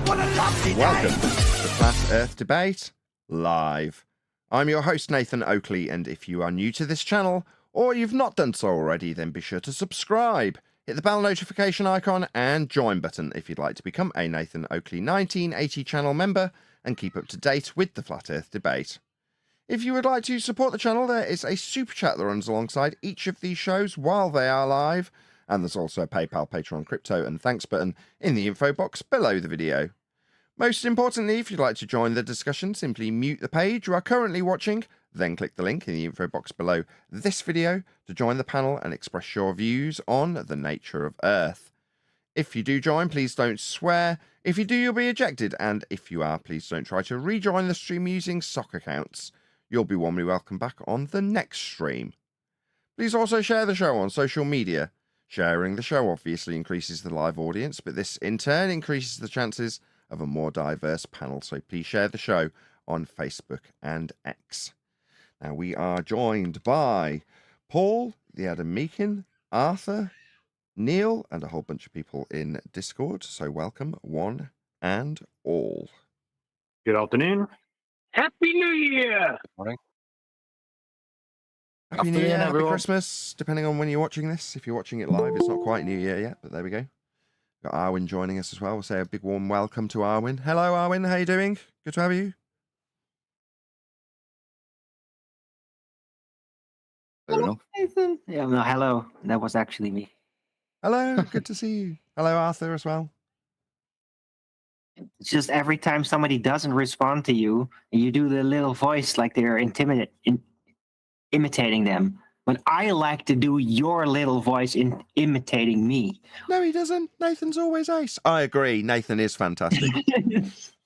Welcome to Flat Earth Debate Live. I'm your host Nathan Oakley, and if you are new to this channel, or you've not done so already, then be sure to subscribe, hit the bell notification icon and join button if you'd like to become a Nathan Oakley 1980 channel member and keep up to date with the Flat Earth Debate. If you would like to support the channel, there is a super chat that runs alongside each of these shows while they are live, and there's also a PayPal, Patreon, crypto and thanks button in the info box below the video. Most importantly, if you'd like to join the discussion, simply mute the page you are currently watching, then click the link in the info box below this video to join the panel and express your views on the nature of Earth. If you do join, please don't swear. If you do, you'll be ejected, and if you are, please don't try to rejoin the stream using sock accounts. You'll be warmly welcome back on the next stream. Please also share the show on social media. Sharing the show obviously increases the live audience, but this in turn increases the chances of a more diverse panel, so please share the show on Facebook and X. Now we are joined by Paul, the Adam Meakin, Arthur, Neil, and a whole bunch of people in Discord, so welcome one and all. Good afternoon. Happy New Year! Good morning. Happy New Year, Happy Christmas, depending on when you're watching this. If you're watching it live, it's not quite New Year yet, but there we go. Got Arwin joining us as well. We'll say a big warm welcome to Arwin. Hello, Arwin. How you doing? Good to have you. Hello, Nathan. Yeah, no, hello. That was actually me. Hello, good to see you. Hello, Arthur, as well. It's just every time somebody doesn't respond to you, you do the little voice like they're imitating them. But I like to do your little voice in imitating me. No, he doesn't. Nathan's always ace. I agree. Nathan is fantastic.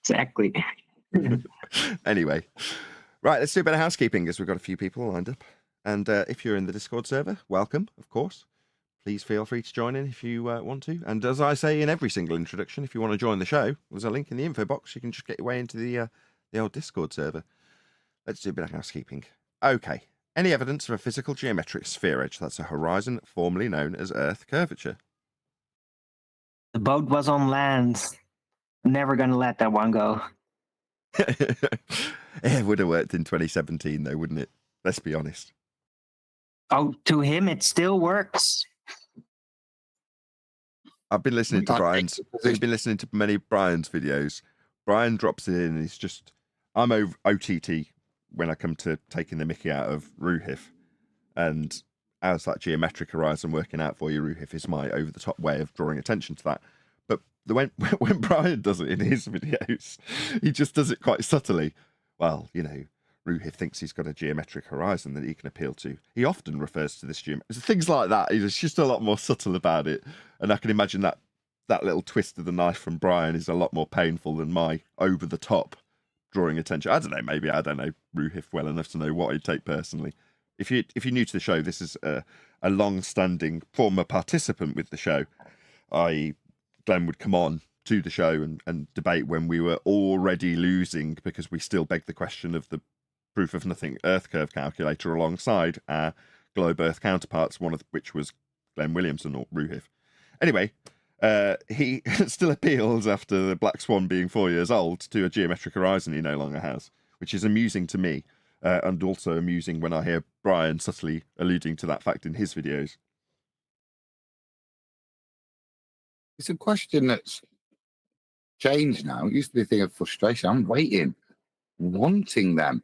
Exactly. Anyway, right, let's do a bit of housekeeping as we've got a few people lined up. And if you're in the Discord server, welcome, of course. Please feel free to join in if you want to. And as I say in every single introduction, if you want to join the show, there's a link in the info box. You can just get your way into the old Discord server. Let's do a bit of housekeeping. Okay. Any evidence of a physical geometric sphere edge that's a horizon formerly known as Earth curvature? The boat was on land. Never gonna let that one go. It would have worked in 2017 though, wouldn't it? Let's be honest. Oh, to him it still works. I've been listening to Brian's. I've been listening to many Brian's videos. Brian drops it in and he's just, I'm over OTT when I come to taking the mickey out of Ruhif. And how's that geometric horizon working out for you? Ruhif is my over-the-top way of drawing attention to that. But when Brian does it in his videos, he just does it quite subtly. Well, you know, Ruhif thinks he's got a geometric horizon that he can appeal to. He often refers to this things like that. He's just a lot more subtle about it. And I can imagine that little twist of the knife from Brian is a lot more painful than my over-the-top drawing attention. I don't know, maybe I don't know Ruhif well enough to know what he'd take personally. If you're new to the show, this is a long-standing former participant with the show. Glenn would come on to the show and debate when we were already losing because we still begged the question of the proof of nothing Earth curve calculator alongside our globe Earth counterparts, one of which was Glenn Williamson or Ruhif. Anyway, he still appeals after the Black Swan being 4 years old to a geometric horizon he no longer has, which is amusing to me, and also amusing when I hear Brian subtly alluding to that fact in his videos. It's a question that's changed now. It used to be a thing of frustration. I'm waiting, wanting them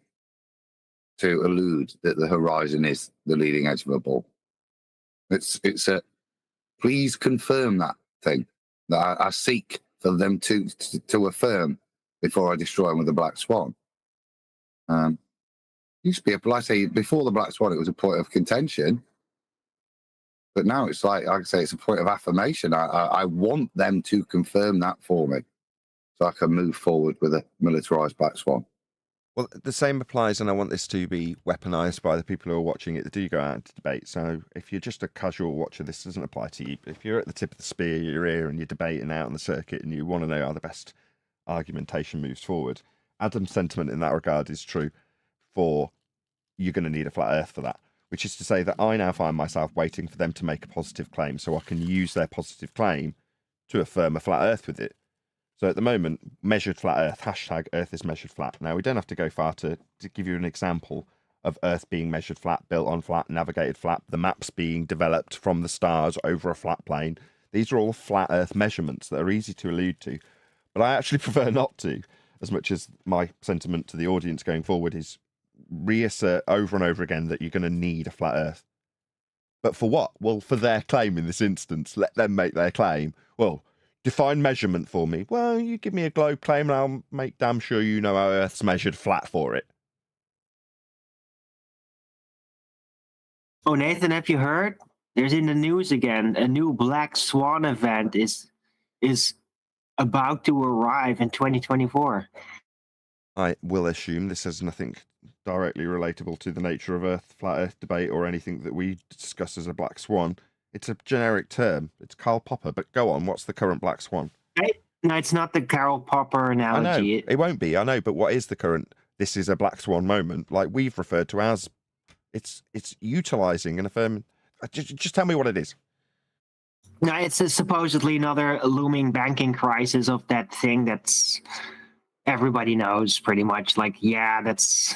to allude that the horizon is the leading edge of a ball. It's a please confirm that thing that I seek for them to affirm before I destroy them with the Black Swan. Used to be like I say, before the Black Swan, it was a point of contention, but now it's like I say, it's a point of affirmation. I want them to confirm that for me, so I can move forward with a militarized Black Swan. Well, the same applies, and I want this to be weaponized by the people who are watching it that do go out into debate. So if you're just a casual watcher, this doesn't apply to you. But if you're at the tip of the spear, you're here and you're debating out on the circuit and you want to know how the best argumentation moves forward, Adam's sentiment in that regard is true for you're going to need a flat earth for that, which is to say that I now find myself waiting for them to make a positive claim so I can use their positive claim to affirm a flat earth with it. So at the moment, measured flat Earth, hashtag Earth is measured flat. Now, we don't have to go far to give you an example of Earth being measured flat, built on flat, navigated flat, the maps being developed from the stars over a flat plane. These are all flat Earth measurements that are easy to allude to, but I actually prefer not to, as much as my sentiment to the audience going forward is reassert over and over again that you're going to need a flat Earth. But for what? Well, for their claim in this instance. Let them make their claim. Well, define measurement for me. Well, you give me a globe claim and I'll make damn sure you know how Earth's measured flat for it. Oh, Nathan, have you heard? There's in the news again. A new Black Swan event is about to arrive in 2024. I will assume this has nothing directly relatable to the nature of flat Earth debate or anything that we discuss as a black swan. It's a generic term. It's Karl Popper. But go on, what's the current black swan? No, it's not the Karl Popper analogy. I know, it won't be. I know, but what is the current? This is a black swan moment, like we've referred to as. It's utilizing and affirming. Just tell me what it is. No, it's supposedly another looming banking crisis of that thing that's everybody knows pretty much. Like, yeah, this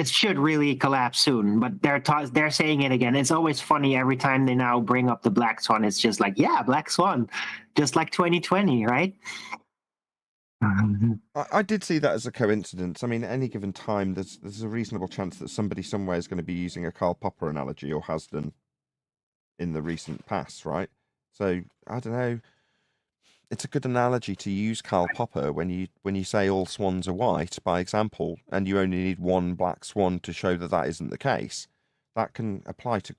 should really collapse soon. But they're saying it again. It's always funny every time they now bring up the black swan. It's just like, yeah, black swan, just like 2020, right? I did see that as a coincidence. I mean, at any given time, there's a reasonable chance that somebody somewhere is going to be using a Karl Popper analogy or has done in the recent past, right? So I don't know. It's a good analogy to use Karl Popper when you say all swans are white, by example, and you only need one black swan to show that that isn't the case. That can apply to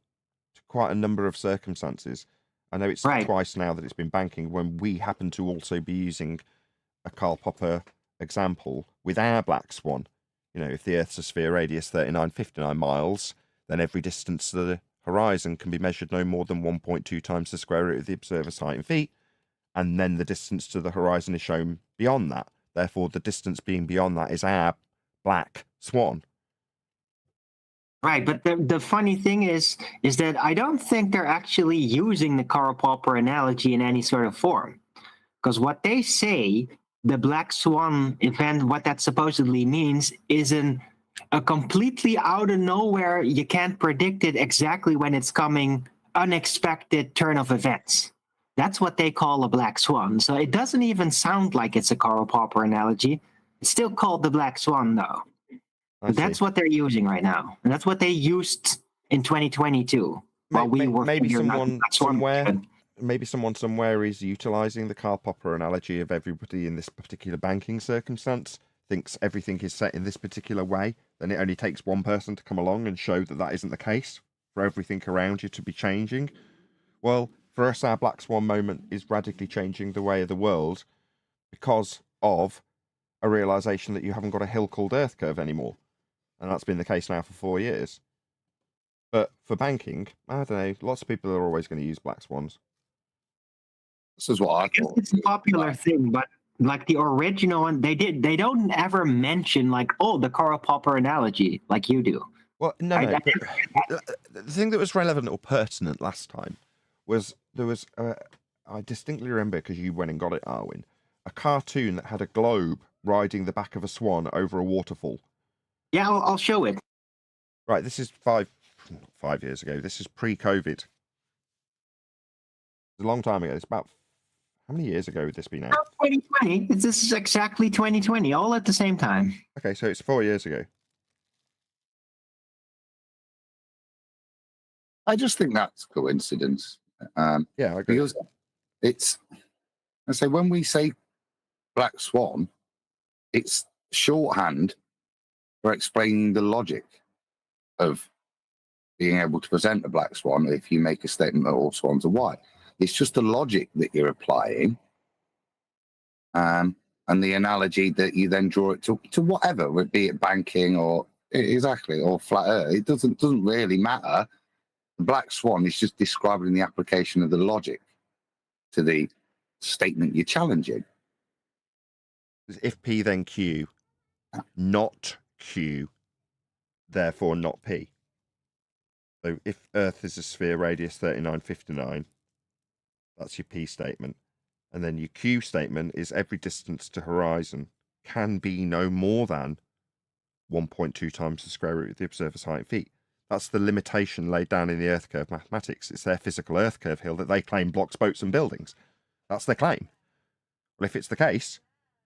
quite a number of circumstances. I know it's twice now that it's been banking when we happen to also be using a Karl Popper example with our black swan. You know, if the Earth's a sphere radius 3959 miles, then every distance to the horizon can be measured no more than 1.2 times the square root of the observer's height in feet, and then the distance to the horizon is shown beyond that. Therefore, the distance being beyond that is our black swan. Right, but the funny thing is that I don't think they're actually using the Karl Popper analogy in any sort of form. Because what they say, the Black Swan event, what that supposedly means is a completely out of nowhere, you can't predict it exactly when it's coming, unexpected turn of events. That's what they call a black swan. So it doesn't even sound like it's a Karl Popper analogy. It's still called the Black Swan, though. That's what they're using right now. And that's what they used in 2022. Maybe someone somewhere is utilizing the Karl Popper analogy of everybody in this particular banking circumstance, thinks everything is set in this particular way, then it only takes one person to come along and show that that isn't the case, for everything around you to be changing. Well, for us, our Black Swan moment is radically changing the way of the world because of a realization that you haven't got a hill called Earth curve anymore. And that's been the case now for 4 years. But for banking, I don't know, lots of people are always going to use black swans. This is what I thought. It's a popular thing, but like the original one, they don't ever mention like, oh, the Karl Popper analogy like you do. Well, no. But the thing that was relevant or pertinent last time was I distinctly remember, because you went and got it, Arwin, a cartoon that had a globe riding the back of a swan over a waterfall. Yeah, I'll show it. Right, this is 5 years ago. This is pre-COVID. It's a long time ago. It's about, how many years ago would this be now? 2020. This is exactly 2020, all at the same time. Okay, so it's 4 years ago. I just think that's coincidence. Yeah, I agree. Because I say, when we say black swan, it's shorthand for explaining the logic of being able to present a black swan if you make a statement that all swans are white. It's just the logic that you're applying, and the analogy that you then draw it to whatever, be it banking or flat earth. It doesn't really matter. The black swan is just describing the application of the logic to the statement you're challenging. If P then Q, not Q, therefore not P. So if Earth is a sphere radius 3959, that's your P statement. And then your Q statement is every distance to horizon can be no more than 1.2 times the square root of the observer's height in feet. That's the limitation laid down in the Earth curve mathematics. It's their physical Earth curve hill that they claim blocks boats and buildings. That's their claim. Well, if it's the case,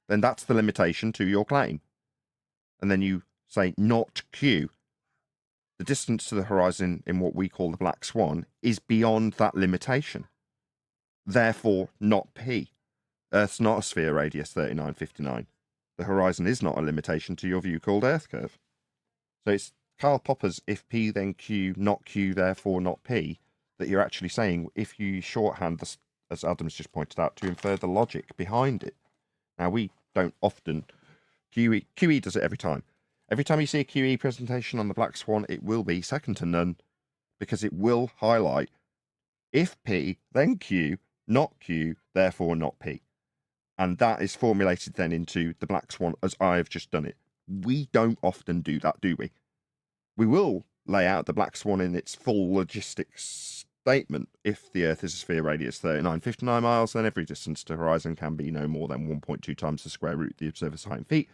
then that's the limitation to your claim. And then you say not Q. The distance to the horizon in what we call the black swan is beyond that limitation. Therefore, not P. Earth's not a sphere radius 3959. The horizon is not a limitation to your view called Earth curve. So it's Karl Popper's if P then Q, not Q, therefore not P, that you're actually saying if you shorthand this, as Adam's just pointed out, to infer the logic behind it. Now, we don't often... QE does it every time. Every time you see a QE presentation on the Black Swan, it will be second to none, because it will highlight if P, then Q, not Q, therefore not P. And that is formulated then into the Black Swan as I've just done it. We don't often do that, do we? We will lay out the Black Swan in its full logistics statement. If the Earth is a sphere radius 3959 miles, then every distance to horizon can be no more than 1.2 times the square root of the observer's height in feet.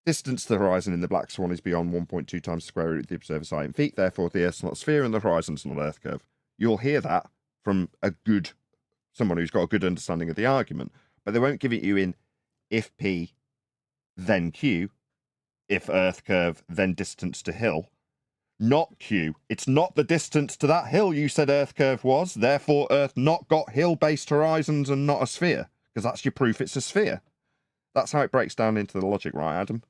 Distance to the horizon in the Black Swan is beyond 1.2 times the square root of the observer's height in feet. Therefore, the Earth's not a sphere and the horizon's not an Earth curve. You'll hear that from someone who's got a good understanding of the argument, but they won't give it you in if P, then Q, if Earth curve, then distance to hill. Not Q. It's not the distance to that hill you said Earth curve was. Therefore, Earth not got hill-based horizons and not a sphere, because that's your proof it's a sphere. That's how it breaks down into the logic, right, Adam?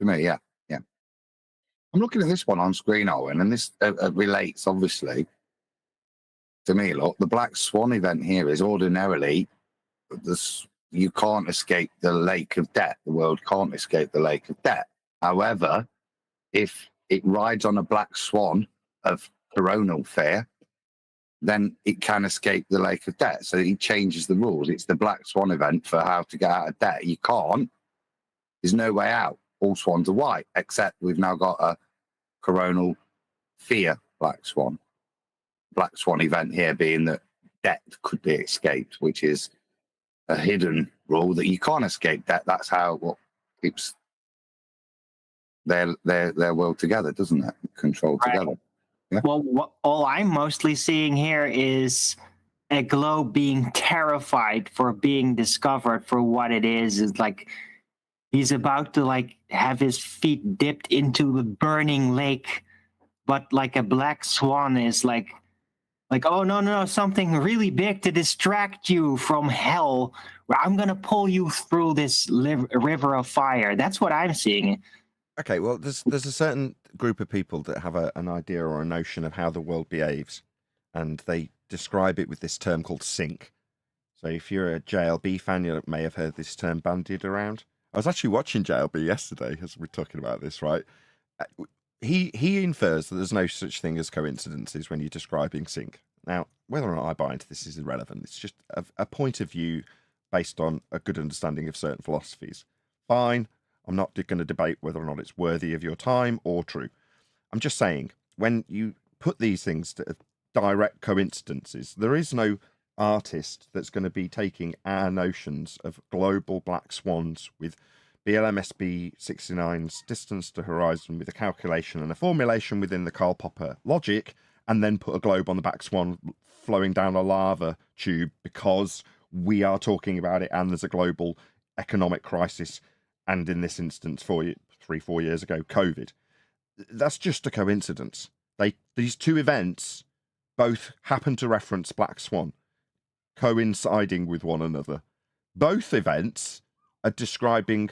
To me, yeah. I'm looking at this one on screen, Owen, and this relates, obviously, to me. Look, the Black Swan event here is ordinarily this. You can't escape the lake of death. The world can't escape the lake of death. However, if it rides on a black swan of coronal fear, then it can escape the lake of death. So it changes the rules. It's the Black Swan event for how to get out of debt. You can't. There's no way out. All swans are white, except we've now got a coronal fear Black Swan. Black Swan event here being that debt could be escaped, which is a hidden rule that you can't escape debt. That's how what keeps their world together, doesn't it? Controlled together. Yeah. Well, all I'm mostly seeing here is a globe being terrified for being discovered for what it is. It's like he's about to have his feet dipped into the burning lake, but like a black swan is like, oh no, something really big to distract you from hell. I'm gonna pull you through this river of fire. That's what I'm seeing. Okay, well, there's a certain group of people that have an idea or a notion of how the world behaves, and they describe it with this term called sync. So if you're a JLB fan, you may have heard this term bandied around. I was actually watching JLB yesterday as we're talking about this, right? He infers that there's no such thing as coincidences when you're describing sync. Now, whether or not I buy into this is irrelevant. It's just a point of view based on a good understanding of certain philosophies. Fine. I'm not going to debate whether or not it's worthy of your time or true. I'm just saying, when you put these things to direct coincidences, there is no artist that's going to be taking our notions of global black swans with BLMSB 69's distance to horizon with a calculation and a formulation within the Karl Popper logic, and then put a globe on the black swan flowing down a lava tube because we are talking about it and there's a global economic crisis, and in this instance, 3-4 years ago, COVID. That's just a coincidence. These two events both happen to reference black swan, coinciding with one another. Both events are describing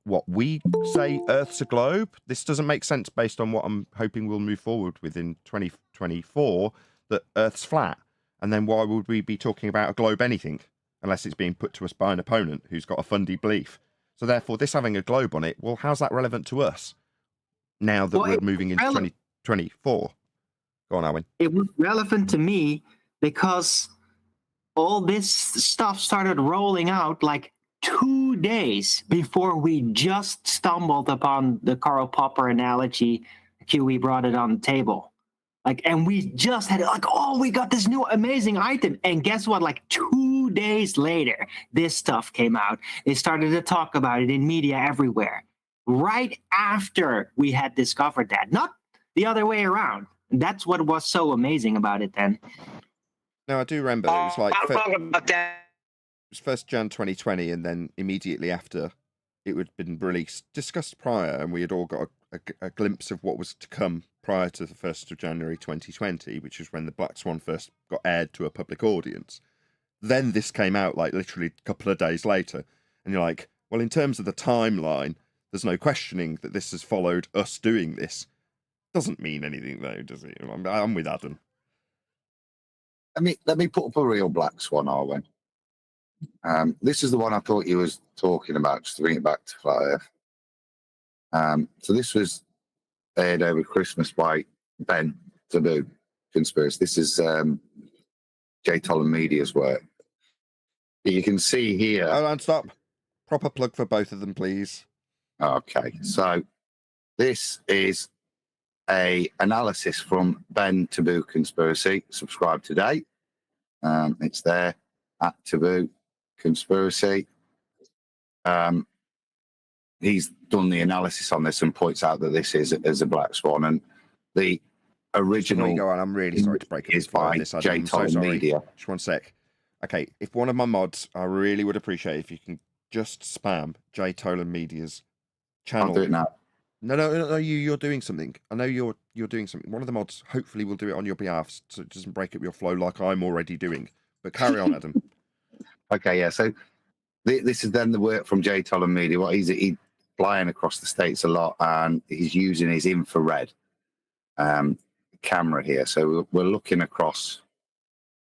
what we say Earth's a globe. This doesn't make sense based on what I'm hoping we'll move forward with in 2024, that Earth's flat. And then why would we be talking about a globe anything unless it's being put to us by an opponent who's got a fundy belief? So therefore, this having a globe on it, well, how's that relevant to us now that we're moving into 2024? Go on, Owen. It was relevant to me because all this stuff started rolling out 2 days before we just stumbled upon the Karl Popper analogy. QE brought it on the table. Like, and we just had it like, oh, we got this new amazing item. And guess what? Like 2 days later, this stuff came out. They started to talk about it in media everywhere. Right after we had discovered that, not the other way around. That's what was so amazing about it then. No, I do remember it was like I'll talk about that. it was 1st Jan 2020, and then immediately after it had been released, discussed prior, and we had all got a glimpse of what was to come prior to the 1st of January 2020, which is when the Black Swan first got aired to a public audience. Then this came out like literally a couple of days later, and you're like, well, in terms of the timeline, there's no questioning that this has followed us doing this. Doesn't mean anything though, does it? I'm with Adam. Let me put up a real Black Swan, Arwen. This is the one I thought you was talking about, just to bring it back to Flat Earth. So this was aired over Christmas by Ben Taboo Conspiracy. This is J. Tolan Media's work. You can see here. Oh, and stop. Proper plug for both of them, please. Okay, so this is a analysis from Ben Taboo Conspiracy. Subscribe today. It's there at Taboo Conspiracy. He's done the analysis on this and points out that this is a Black Swan, and the original. Go on. I'm really sorry to break up is the flow by on this. J. I'm so Tolan sorry. Media. Just one sec. Okay, if one of my mods, I really would appreciate if you can just spam J. Tolan Media's channel. I'll do it now. No, you're doing something. I know you're doing something. One of the mods hopefully will do it on your behalf, so it doesn't break up your flow like I'm already doing. But carry on, Adam. Okay, yeah. So this is then the work from J. Tolan Media. What he's flying across the states a lot, and he's using his infrared camera here. So we're looking across,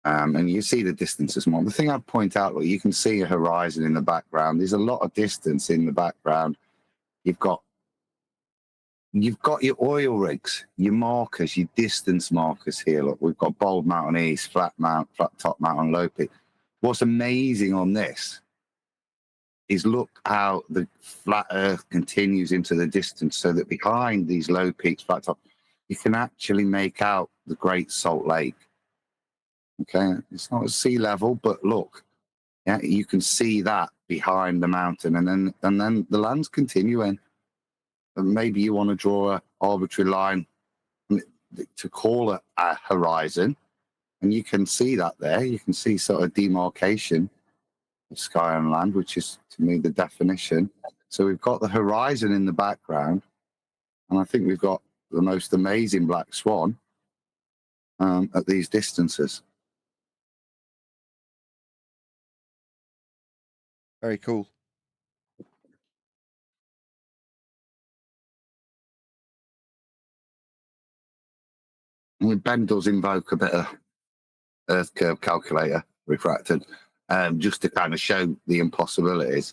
and you see the distances more. The thing I'd point out, you can see a horizon in the background. There's a lot of distance in the background. You've got your oil rigs, your markers, your distance markers here. Look, we've got Bold Mountain East, Flat Top Mountain, Low Peak. What's amazing on this is look how the flat Earth continues into the distance, so that behind these low peaks, flat top, you can actually make out the Great Salt Lake. Okay, it's not at sea level, but look, yeah, you can see that behind the mountain, and then the land's continuing. And maybe you want to draw an arbitrary line to call it a horizon, and you can see that there. You can see sort of demarcation of sky and land, which is to me the definition. So we've got the horizon in the background, and I think we've got the most amazing Black Swan at these distances. Very cool. I mean, Ben does invoke a bit of Earth curve calculator refracted, just to kind of show the impossibilities.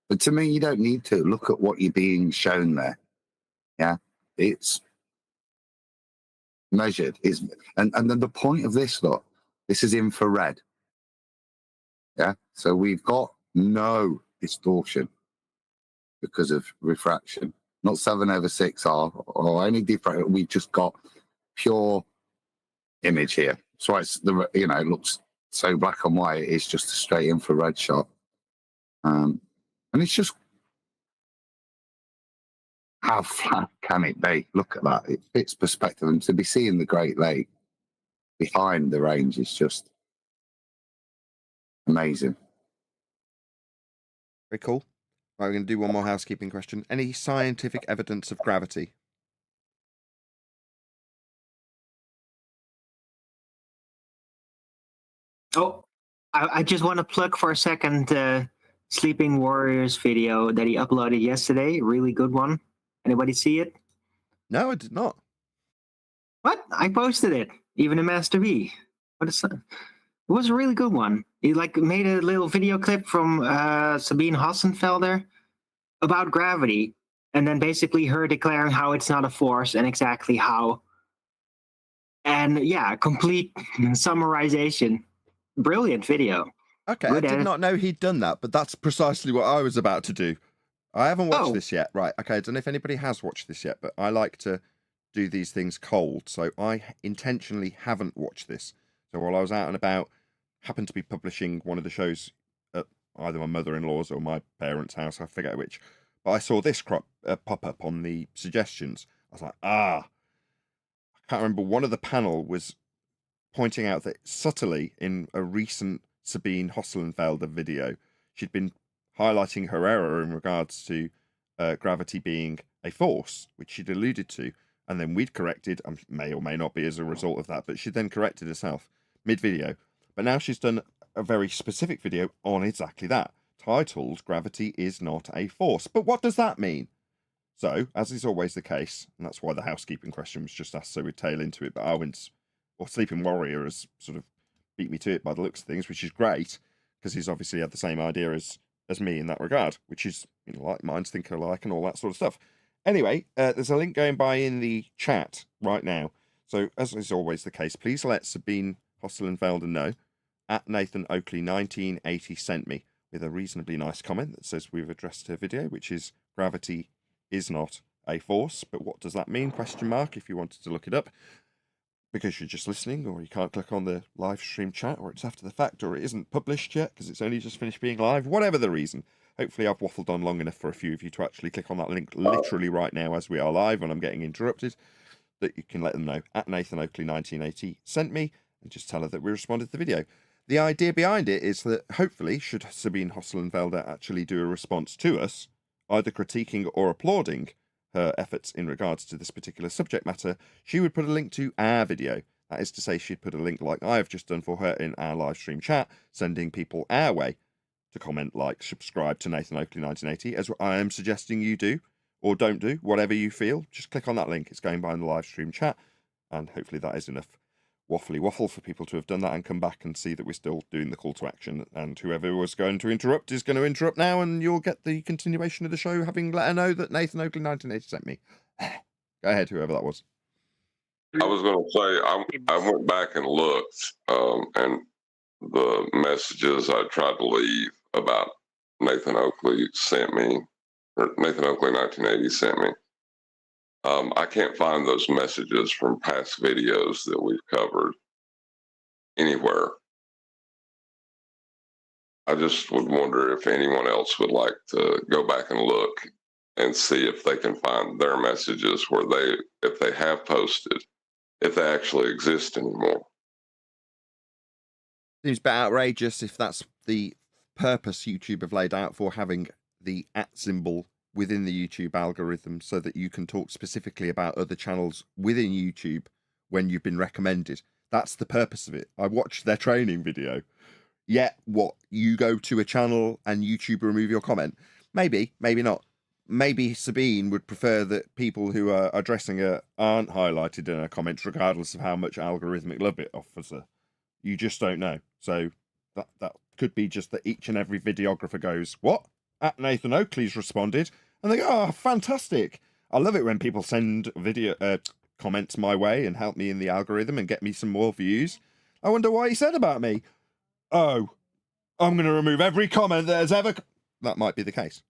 But to me, you don't need to look at what you're being shown there. Yeah, it's measured. And then the point of this, look, this is infrared. Yeah, so we've got no distortion because of refraction, not 7/6R or any different. We've just got pure image here. So it's it looks so black and white. It's just a straight infrared shot, and it's just how flat can it be? Look at that. It fits perspective, and to be seeing the Great Lake behind the range is just amazing. Very cool. Right, we're going to do one more housekeeping question. Any scientific evidence of gravity? Oh, I just want to plug for a second Sleeping Warriors video that he uploaded yesterday. Really good one. Anybody see it? No, I did not. What? I posted it. Even a Master V. What is that? It was a really good one. He made a little video clip from Sabine Hassenfelder about gravity, and then basically her declaring how it's not a force and exactly how. And yeah, complete summarization. Brilliant video. Okay, Good I did not know he'd done that, but that's precisely what I was about to do. I haven't watched this yet. Right, okay, I don't know if anybody has watched this yet, but I like to do these things cold, so I intentionally haven't watched this. So while I was out and about, happened to be publishing one of the shows at either my mother-in-law's or my parents' house, I forget which, but I saw this pop up on the suggestions. I was like, I can't remember. One of the panel was pointing out that subtly in a recent Sabine Hosselenfelder video, she'd been highlighting her error in regards to gravity being a force, which she'd alluded to, and then we'd corrected, may or may not be as a result of that, but she then corrected herself mid-video. But now she's done a very specific video on exactly that, titled Gravity is Not a Force. But what does that mean? So, as is always the case, and that's why the housekeeping question was just asked, so we'd tail into it, but Arwen's, or Sleeping Warrior, has sort of beat me to it by the looks of things, which is great, because he's obviously had the same idea as me in that regard, which is, you know, like minds think alike and all that sort of stuff. Anyway, there's a link going by in the chat right now. So, as is always the case, please let Sabine Hosselenfelder know at Nathan Oakley 1980 sent me with a reasonably nice comment that says we've addressed her video, which is gravity is not a force. But what does that mean? Question mark, if you wanted to look it up, because you're just listening, or you can't click on the live stream chat, or it's after the fact, or it isn't published yet because it's only just finished being live, whatever the reason. Hopefully I've waffled on long enough for a few of you to actually click on that link literally right now as we are live and I'm getting interrupted, that you can let them know at Nathan Oakley 1980 sent me, and just tell her that we responded to the video. The idea behind it is that hopefully, should Sabine Hosselenfelder actually do a response to us, either critiquing or applauding her efforts in regards to this particular subject matter, she would put a link to our video. That is to say, she'd put a link like I have just done for her in our live stream chat, sending people our way to comment, like, subscribe to Nathan Oakley 1980, as I am suggesting you do, or don't do, whatever you feel. Just click on that link. It's going by in the live stream chat, and hopefully that is enough waffly waffle for people to have done that and come back and see that we're still doing the call to action, and whoever was going to interrupt is going to interrupt now, and you'll get the continuation of the show having let her know that Nathan Oakley 1980 sent me. Go ahead, whoever that was. I was going to say, I went back and looked, and the messages I tried to leave about Nathan Oakley sent me, or Nathan Oakley 1980 sent me. I can't find those messages from past videos that we've covered anywhere. I just would wonder if anyone else would like to go back and look and see if they can find their messages where if they have posted, if they actually exist anymore. Seems a bit outrageous if that's the purpose YouTube have laid out for having the @ symbol within the YouTube algorithm, so that you can talk specifically about other channels within YouTube when you've been recommended. That's the purpose of it. I watched their training video. Yet, what, you go to a channel and YouTube remove your comment? Maybe, maybe not. Maybe Sabine would prefer that people who are addressing her aren't highlighted in her comments, regardless of how much algorithmic love it offers her. You just don't know. So that could be just that each and every videographer goes, what? At Nathan Oakley's responded. And they go, oh, fantastic. I love it when people send video comments my way and help me in the algorithm and get me some more views. I wonder what he said about me. Oh, I'm going to remove every comment that has ever... That might be the case.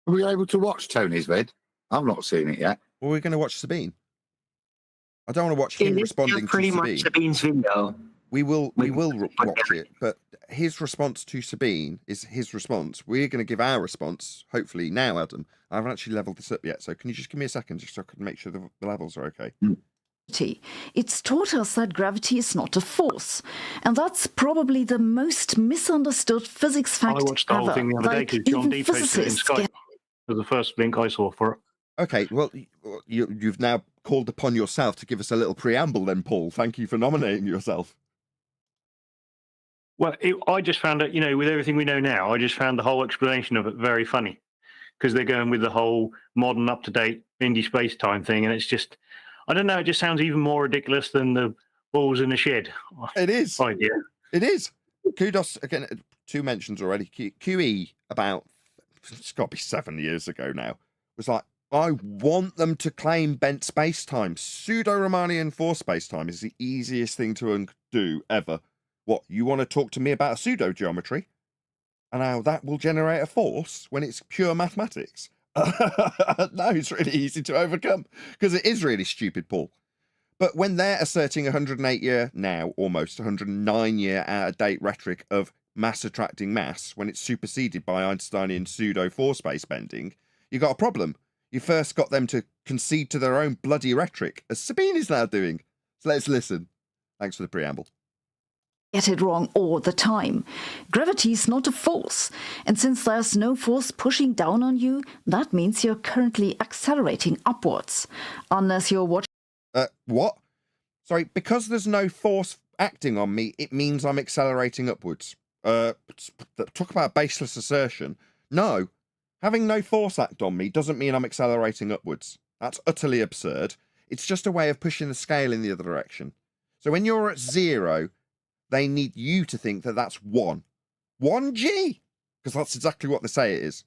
Are we able to watch Tony's vid? I've not seen it yet. Well, we're going to watch Sabine. I don't want to watch him responding to pretty Sabine. much Sabine's video. We will watch it, but his response to Sabine is his response. We're going to give our response, hopefully now, Adam. I haven't actually leveled this up yet, so can you just give me a second just so I can make sure the levels are okay? It's taught us that gravity is not a force, and that's probably the most misunderstood physics fact I watched the whole ever. thing the other day Like, because John even D posted it in physicists Skype. get... It was the first link I saw for it. Okay, well, you've now called upon yourself to give us a little preamble then, Paul. Thank you for nominating yourself. Well, I just found it, with everything we know now, I just found the whole explanation of it very funny, because they're going with the whole modern, up-to-date indie space-time thing, and it's just, I don't know, it just sounds even more ridiculous than the balls in the shed. It is. Idea. It is. Kudos, again, 2 mentions already. QE, about, it's got to be 7 years ago now, was like, I want them to claim bent space-time. Pseudo-Riemannian force space-time is the easiest thing to undo ever. What, you want to talk to me about a pseudo-geometry? And how that will generate a force when it's pure mathematics? No, it's really easy to overcome because it is really stupid, Paul. But when they're asserting 108-year, now almost 109-year out-of-date rhetoric of mass attracting mass, when it's superseded by Einsteinian pseudo-force space bending, you got a problem. You first got them to concede to their own bloody rhetoric, as Sabine is now doing. So let's listen. Thanks for the preamble. Get it wrong all the time. Gravity is not a force, and since there's no force pushing down on you, that means you're currently accelerating upwards. Unless you're watching. What? Sorry, because there's no force acting on me, it means I'm accelerating upwards. Talk about baseless assertion. No, having no force act on me doesn't mean I'm accelerating upwards. That's utterly absurd. It's just a way of pushing the scale in the other direction. So when you're at 0, they need you to think that that's 1. 1g! Because that's exactly what they say it is.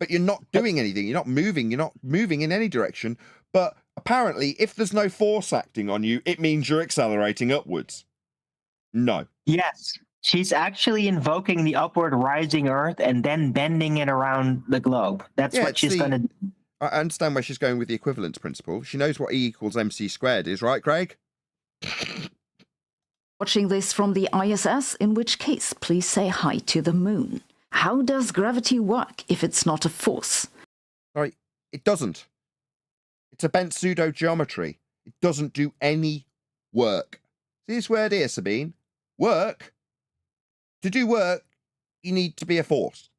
But you're not doing anything. You're not moving in any direction. But apparently, if there's no force acting on you, it means you're accelerating upwards. No. Yes. She's actually invoking the upward rising Earth and then bending it around the globe. That's what she's going to do. I understand where she's going with the equivalence principle. She knows what E equals mc squared is, right, Craig? Watching this from the ISS, in which case, please say hi to the moon. How does gravity work if it's not a force? Sorry, it doesn't. It's a bent pseudo-geometry. It doesn't do any work. See this word here, Sabine? Work? To do work, you need to be a force.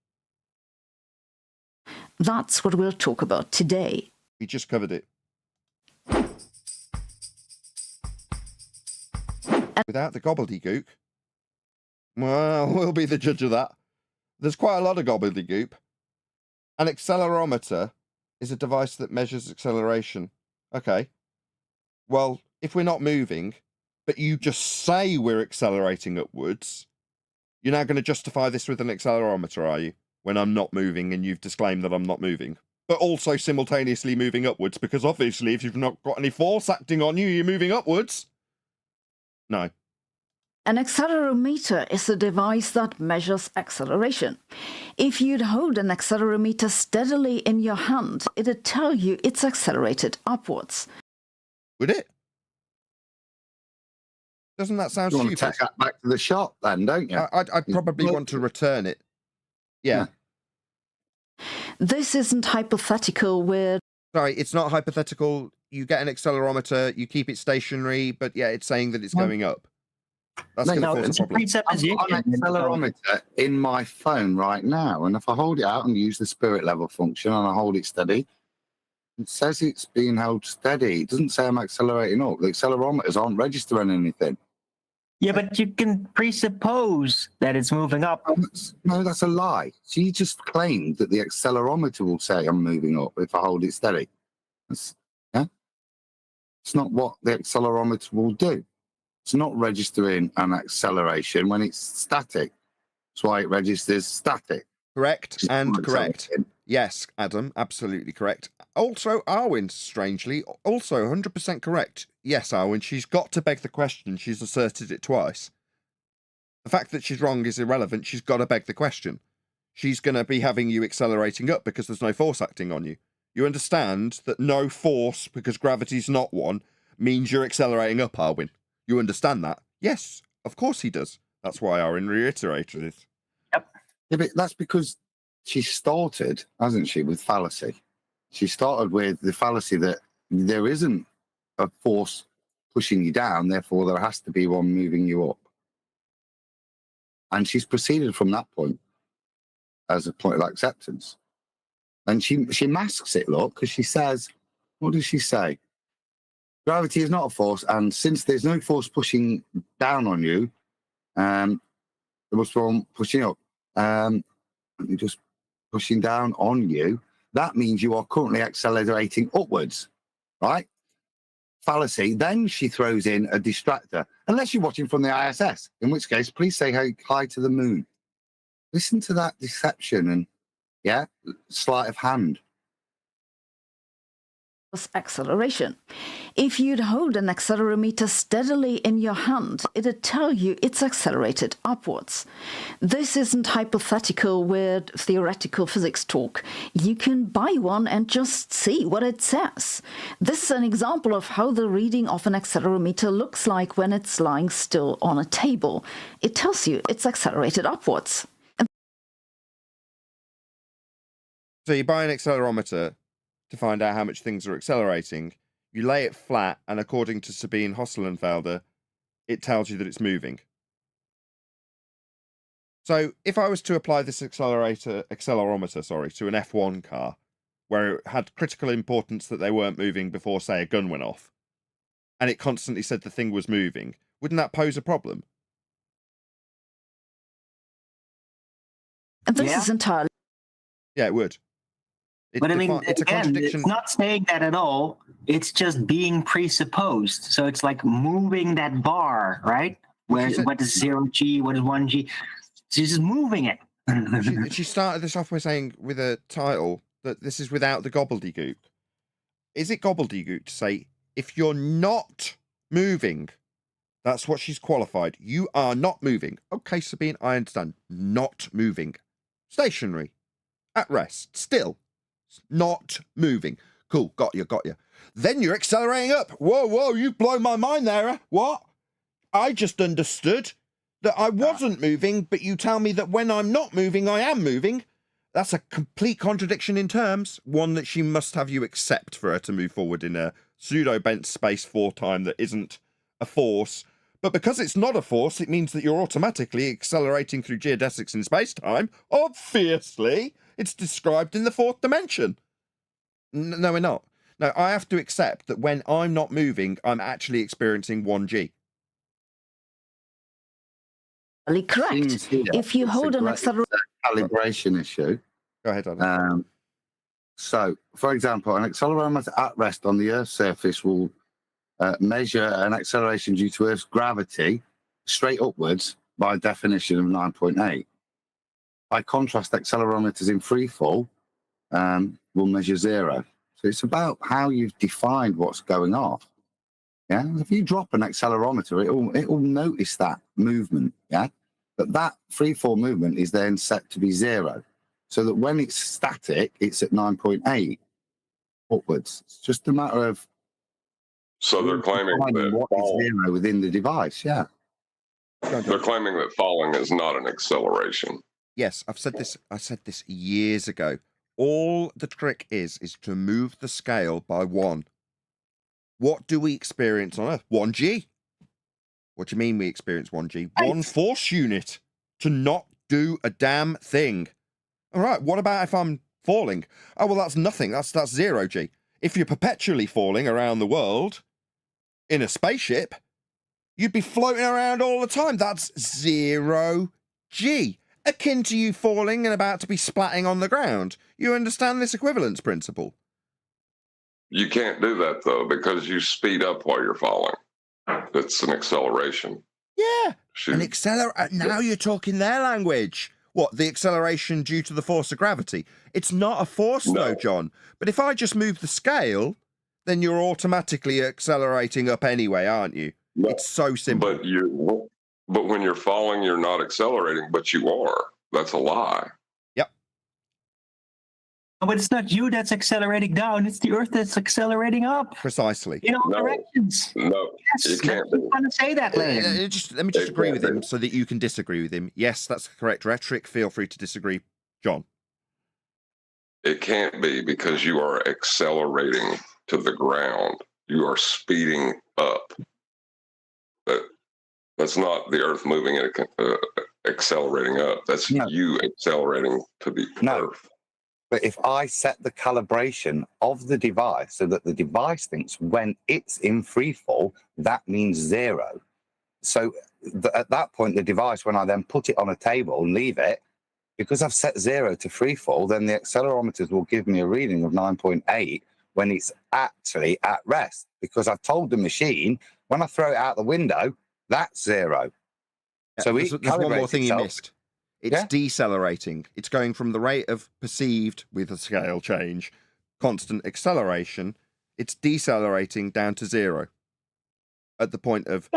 That's what we'll talk about today. We just covered it. Without the gobbledygook, well, we'll be the judge of that. There's quite a lot of gobbledygook. An accelerometer is a device that measures acceleration. Okay. Well, if we're not moving, but you just say we're accelerating upwards, you're now going to justify this with an accelerometer, are you? When I'm not moving and you've disclaimed that I'm not moving. But also simultaneously moving upwards, because obviously if you've not got any force acting on you, you're moving upwards. No. An accelerometer is a device that measures acceleration. If you'd hold an accelerometer steadily in your hand, it'd tell you it's accelerated upwards. Would it? Doesn't that sound You stupid? want to take that back to the shop then, don't you? I'd probably want to return it. Yeah. This isn't hypothetical where... Sorry, it's not hypothetical. You get an accelerometer, you keep it stationary, but yeah, it's saying that it's going up. That's going to cause a problem. I've got an accelerometer in my phone right now, and if I hold it out and use the spirit level function and I hold it steady, it says it's being held steady. It doesn't say I'm accelerating up. The accelerometers aren't registering anything. Yeah, but you can presuppose that it's moving up. No, that's a lie. She just claimed that the accelerometer will say I'm moving up if I hold it steady. It's not what the accelerometer will do. It's not registering an acceleration when it's static. That's why it registers static. Correct and correct. Yes, Adam, absolutely correct. Also, Arwen, strangely, also 100% correct. Yes, Arwen, she's got to beg the question. She's asserted it twice. The fact that she's wrong is irrelevant. She's got to beg the question. She's going to be having you accelerating up because there's no force acting on you. You understand that no force, because gravity's not one, means you're accelerating up, Arwen. You understand that? Yes, of course he does. That's why Arwen reiterated it. Yep. Yeah, but that's because she started, hasn't she, with fallacy. She started with the fallacy that there isn't a force pushing you down, therefore there has to be one moving you up. And she's proceeded from that point as a point of acceptance. And she masks it, look, because she says, what does she say? Gravity is not a force, and since there's no force pushing down on you, there must be one pushing up. You're just pushing down on you. That means you are currently accelerating upwards, right? Fallacy. Then she throws in a distractor, unless you're watching from the ISS, in which case, please say hi to the moon. Listen to that deception and, sleight of hand. Acceleration. If you'd hold an accelerometer steadily in your hand, it'd tell you it's accelerated upwards. This isn't hypothetical, weird, theoretical physics talk. You can buy one and just see what it says. This is an example of how the reading of an accelerometer looks like when it's lying still on a table. It tells you it's accelerated upwards. So you buy an accelerometer to find out how much things are accelerating. You lay it flat, and according to Sabine Hosselenfelder, it tells you that it's moving. So if I was to apply this accelerometer, to an F1 car, where it had critical importance that they weren't moving before, say, a gun went off, and it constantly said the thing was moving, wouldn't that pose a problem? And this is entirely... Yeah, it would. But I mean, it's a again, contradiction. it's not saying that at all. It's just being presupposed. So it's like moving that bar, right? What is 0G? What is 1G? She's just moving it. She started this off by saying, with a title, that this is without the gobbledygook. Is it gobbledygook to say, if you're not moving, that's what she's qualified. You are not moving. Okay, Sabine, I understand. Not moving. Stationary. At rest. Still. Not moving. Cool, got you. Then you're accelerating up. Whoa, you've blown my mind there. What? I just understood that I wasn't moving, but you tell me that when I'm not moving, I am moving. That's a complete contradiction in terms. One that she must have you accept for her to move forward in a pseudo-bent space 4 time that isn't a force. But because it's not a force, it means that you're automatically accelerating through geodesics in space-time. Obviously, it's described in the 4th dimension. No, we're not. No, I have to accept that when I'm not moving, I'm actually experiencing 1G. Correct. If you hold an accelerometer... calibration issue. Go ahead, Adam. So, for example, an accelerometer at rest on the Earth's surface will measure an acceleration due to Earth's gravity straight upwards by definition of 9.8. By contrast, accelerometers in free fall will measure 0. So it's about how you've defined what's going off. Yeah, if you drop an accelerometer, it will notice that movement. Yeah, but that free fall movement is then set to be 0, so that when it's static, it's at 9.8 upwards. It's just a matter of. So they're claiming that what is 0 within the device. Yeah, they're claiming that falling is not an acceleration. Yes, I've said this. I said this years ago. All the trick is to move the scale by 1. What do we experience on Earth? 1G. What do you mean we experience 1G? 1 force unit to not do a damn thing. All right, what about if I'm falling? Oh, well, that's nothing. That's 0G. If you're perpetually falling around the world in a spaceship, you'd be floating around all the time. That's 0G. Akin to you falling and about to be splatting on the ground. You understand this equivalence principle? You can't do that, though, because you speed up while you're falling. It's an acceleration. Yeah. Now you're talking their language. What, the acceleration due to the force of gravity? It's not a force, though, John. But if I just move the scale, then you're automatically accelerating up anyway, aren't you? No, it's so simple. But when you're falling, you're not accelerating, but you are. That's a lie. Yep. But it's not you that's accelerating down. It's the Earth that's accelerating up. Precisely. In all directions. No, yes, you can't. I'm going to say that, Lane. Let me just agree with him so that you can disagree with him. Yes, that's the correct rhetoric. Feel free to disagree, John. It can't be, because you are accelerating to the ground. You are speeding up. That's not the Earth moving and accelerating up. That's you accelerating to the Earth. But if I set the calibration of the device so that the device thinks when it's in free fall, that means 0. So at that point, the device, when I then put it on a table and leave it, because I've set 0 to free fall, then the accelerometers will give me a reading of 9.8 when it's actually at rest. Because I've told the machine, when I throw it out the window, that's 0. So there's one more thing you missed. It's decelerating. It's going from the rate of perceived, with a scale change, constant acceleration, It's decelerating down to 0 at the point of...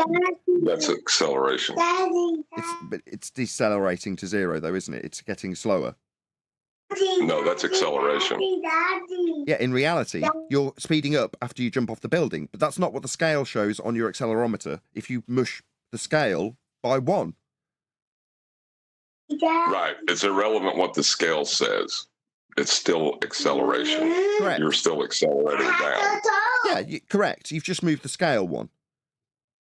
That's acceleration. It's decelerating to 0, though, isn't it? It's getting slower. No, that's acceleration. Yeah, in reality, you're speeding up after you jump off the building, but that's not what the scale shows on your accelerometer if you mush the scale by 1. Right. It's irrelevant what the scale says. It's still acceleration. Correct. You're still accelerating down. Yeah, correct. You've just moved the scale 1.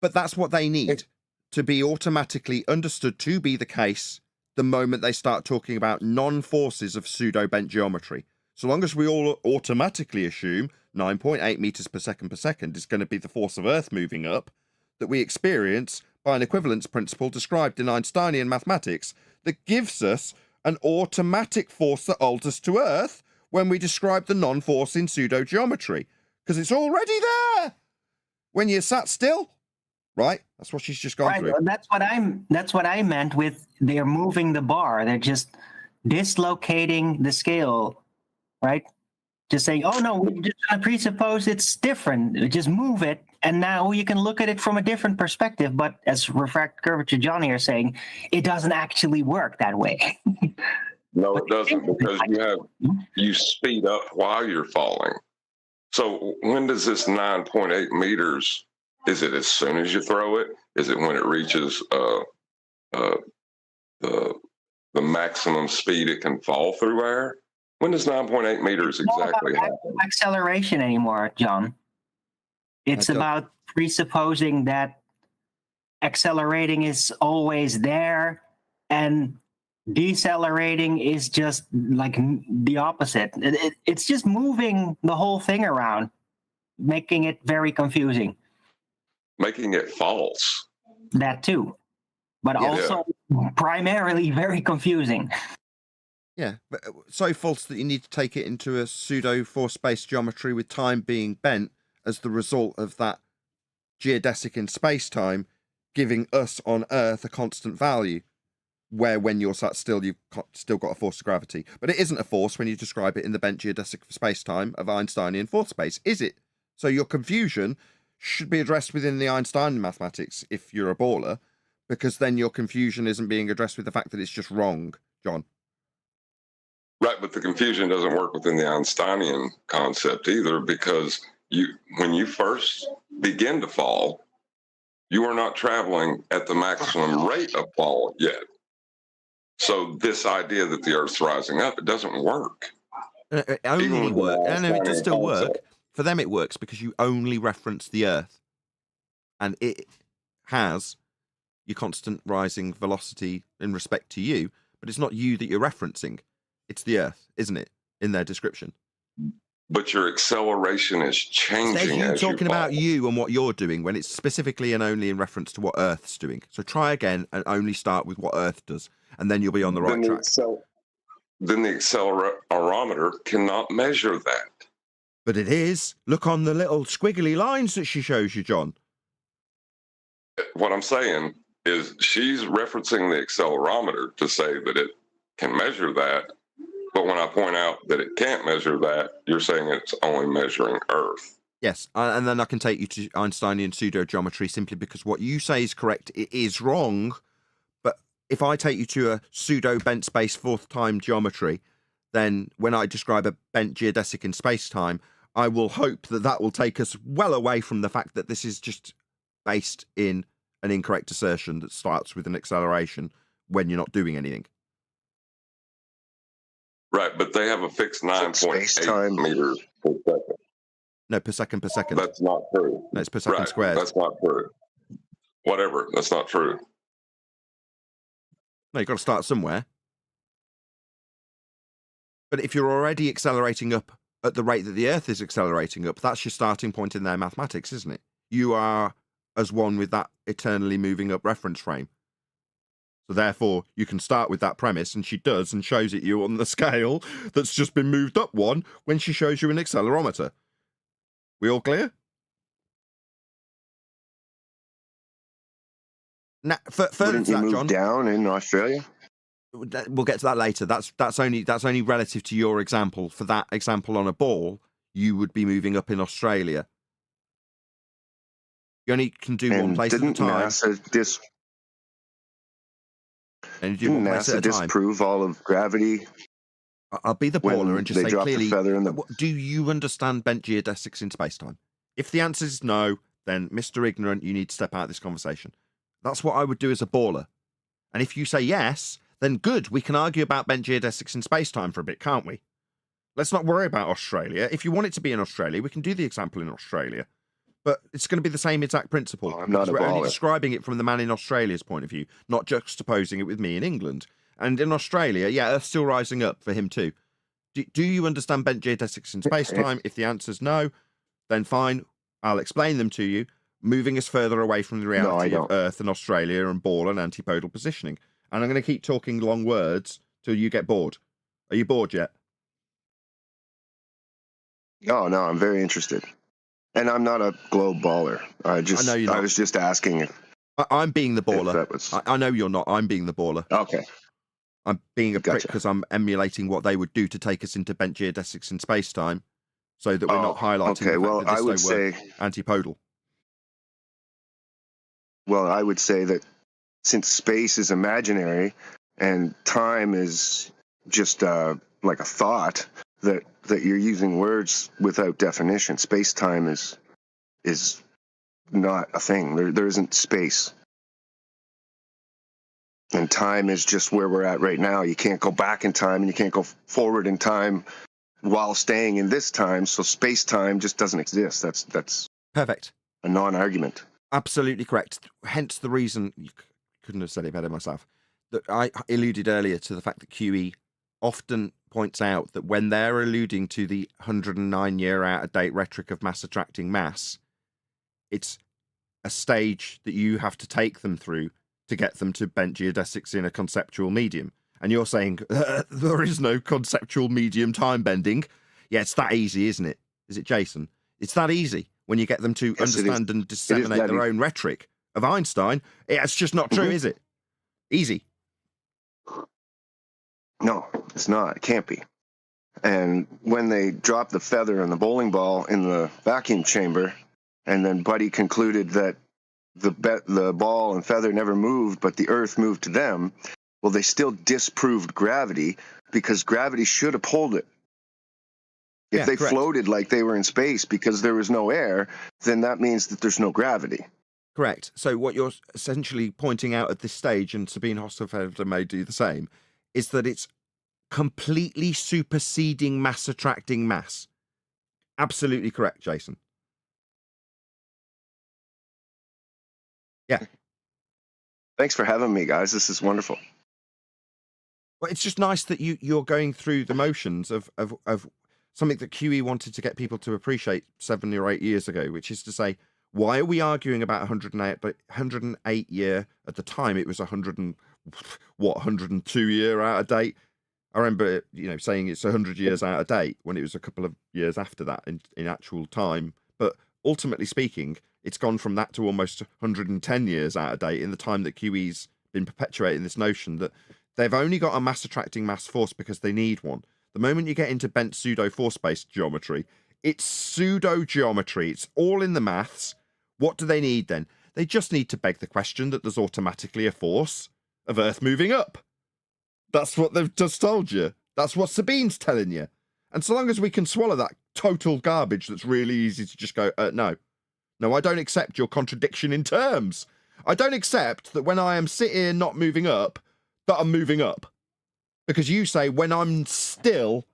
But that's what they need to be automatically understood to be the case the moment they start talking about non-forces of pseudo-bent geometry. So long as we all automatically assume 9.8 meters per second is going to be the force of Earth moving up, that we experience by an equivalence principle described in Einsteinian mathematics that gives us an automatic force that holds us to Earth when we describe the non-force in pseudo-geometry. Because it's already there when you're sat still. Right? That's what she's just gone through. That's what I meant with they're moving the bar. They're just dislocating the scale, right? Just saying, oh no, we're just gonna presuppose it's different. Just move it, and now you can look at it from a different perspective. But as refracted curvature Johnny are saying, it doesn't actually work that way. No, it doesn't, because you speed up while you're falling. So when does this 9.8 meters? Is it as soon as you throw it? Is it when it reaches the maximum speed it can fall through air? When does 9.8 meters exactly happen? Acceleration anymore, John. It's about presupposing that accelerating is always there and decelerating is just like the opposite. It's just moving the whole thing around, making it very confusing. Making it false. That too. But also primarily very confusing. Yeah, but so false that you need to take it into a pseudo-force-based geometry with time being bent as the result of that geodesic in space-time giving us on Earth a constant value, where when you're sat still, you've still got a force of gravity. But it isn't a force when you describe it in the bent geodesic for space-time of Einsteinian force space, is it? So your confusion should be addressed within the Einsteinian mathematics if you're a baller, because then your confusion isn't being addressed with the fact that it's just wrong, John. Right, but the confusion doesn't work within the Einsteinian concept either, because when you first begin to fall, you are not traveling at the maximum rate of fall yet. So this idea that the Earth's rising up, it doesn't work. It only works. I know it does still work. For them, it works because you only reference the Earth, and it has your constant rising velocity in respect to you, but it's not you that you're referencing. It's the Earth, isn't it, in their description? But your acceleration is changing. There's you talking about you and what you're doing when it's specifically and only in reference to what Earth's doing. So try again and only start with what Earth does, and then you'll be on the right track. Then the accelerometer cannot measure that. But it is. Look on the little squiggly lines that she shows you, John. What I'm saying is she's referencing the accelerometer to say that it can measure that. But when I point out that it can't measure that, you're saying it's only measuring Earth. Yes, and then I can take you to Einsteinian pseudo-geometry simply because what you say is correct. It is wrong. But if I take you to a pseudo-bent space fourth-time geometry, then when I describe a bent geodesic in space-time, I will hope that that will take us well away from the fact that this is just based in an incorrect assertion that starts with an acceleration when you're not doing anything. Right, but they have a fixed 9.8 meters per second. No, per second. That's not true. No, it's per second squared. That's not true. Whatever, that's not true. No, you've got to start somewhere. But if you're already accelerating up at the rate that the Earth is accelerating up, that's your starting point in their mathematics, isn't it? You are as one with that eternally moving up reference frame. So therefore, you can start with that premise, and she does, and shows it you on the scale that's just been moved up one when she shows you an accelerometer. We all clear? Now, further to that, John. Down in Australia. We'll get to that later. That's only relative to your example. For that example on a ball, you would be moving up in Australia. You only can do one And place at a didn't time. And you do one place at a time. disprove all of gravity? I'll be the when baller and just they say drop the clearly, feather in the- do you understand bent geodesics in space-time? If the answer is no, then Mr. Ignorant, you need to step out of this conversation. That's what I would do as a baller. And if you say yes, then good, we can argue about bent geodesics in space-time for a bit, can't we? Let's not worry about Australia. If you want it to be in Australia, we can do the example in Australia. But it's going to be the same exact principle. I'm not a we're only baller. describing it from the man in Australia's point of view, not juxtaposing it with me in England. And in Australia, yeah, Earth's still rising up for him too. Do you understand bent geodesics in space-time? If the answer's no, then fine, I'll explain them to you, moving us further away from the reality of Earth and Australia and ball and antipodal positioning. And I'm going to keep talking long words till you get bored. Are you bored yet? No, I'm very interested. And I'm not a globe baller. I know you're not. I was just asking if I'm being the baller. that was... I know you're not. I'm being the baller. Okay. I'm being a prick Gotcha. because I'm emulating what they would do to take us into bent geodesics in space-time so that we're not highlighting okay. the fact that I would say antipodal. Well, I would say that since space is imaginary and time is just like a thought, that you're using words without definition. Space-time is not a thing. There isn't space. And time is just where we're at right now. You can't go back in time and you can't go forward in time while staying in this time. So space-time just doesn't exist. That's Perfect. a non-argument. Absolutely correct. Hence the reason, you couldn't have said it better myself, that I alluded earlier to the fact that QE often points out that when they're alluding to the 109-year out-of-date rhetoric of mass attracting mass, it's a stage that you have to take them through to get them to bent geodesics in a conceptual medium. And you're saying, there is no conceptual medium time bending. Yeah, it's that easy, isn't it? Is it, Jason? It's that easy when you get them to understand and disseminate their own rhetoric of Einstein. It's just not true, is it? Easy. No, it's not. It can't be. And when they dropped the feather and the bowling ball in the vacuum chamber, and then Buddy concluded that the ball and feather never moved, but the Earth moved to them, well, they still disproved gravity because gravity should uphold it. If they floated like they were in space because there was no air, then that means that there's no gravity. Correct. So what you're essentially pointing out at this stage, and Sabine Hosselfelder may do the same, is that it's completely superseding mass attracting mass. Absolutely correct, Jason. Yeah. Thanks for having me, guys. This is wonderful. Well, it's just nice that you're going through the motions of something that QE wanted to get people to appreciate 7 or 8 years ago, which is to say, why are we arguing about 108 year at the time? It was 102 year out of date. I remember, saying it's 100 years out of date when it was a couple of years after that in actual time. But ultimately speaking, it's gone from that to almost 110 years out of date in the time that QE's been perpetuating this notion that they've only got a mass attracting mass force because they need one. The moment you get into bent pseudo force-based geometry, it's pseudo geometry. It's all in the maths. What do they need then? They just need to beg the question that there's automatically a force of Earth moving up. That's what they've just told you. That's what Sabine's telling you. And so long as we can swallow that total garbage that's really easy to just go, no, I don't accept your contradiction in terms. I don't accept that when I am sitting not moving up, that I'm moving up. Because you say when I'm still,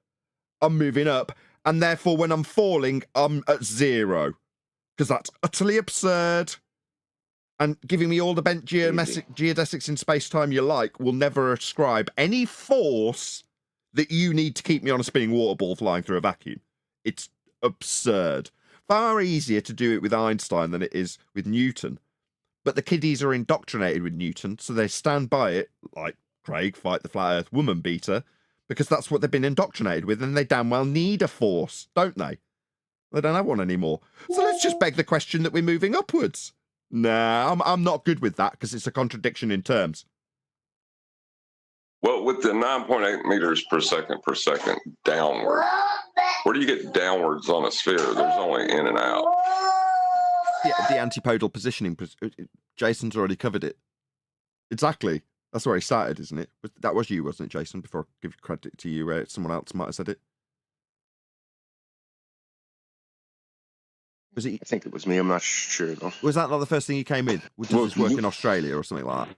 I'm moving up. And therefore when I'm falling, I'm at zero. Because that's utterly absurd. And giving me all the bent geodesics in space-time you like will never ascribe any force that you need to keep me on a spinning water ball flying through a vacuum. It's absurd. Far easier to do it with Einstein than it is with Newton. But the kiddies are indoctrinated with Newton, so they stand by it, like Craig, fight the flat earth woman beater, because that's what they've been indoctrinated with, and they damn well need a force, don't they? They don't have one anymore. So let's just beg the question that we're moving upwards. Nah, I'm not good with that, because it's a contradiction in terms. Well, with the 9.8 meters per second downward, where do you get downwards on a sphere? There's only in and out. Yeah, the antipodal positioning. Jason's already covered it. Exactly. That's where he started, isn't it? That was you, wasn't it, Jason? Before I give credit to you, someone else might have said it. Was it? I think it was me. I'm not sure though. Was that not the first thing you came with? Does this work in Australia or something like that?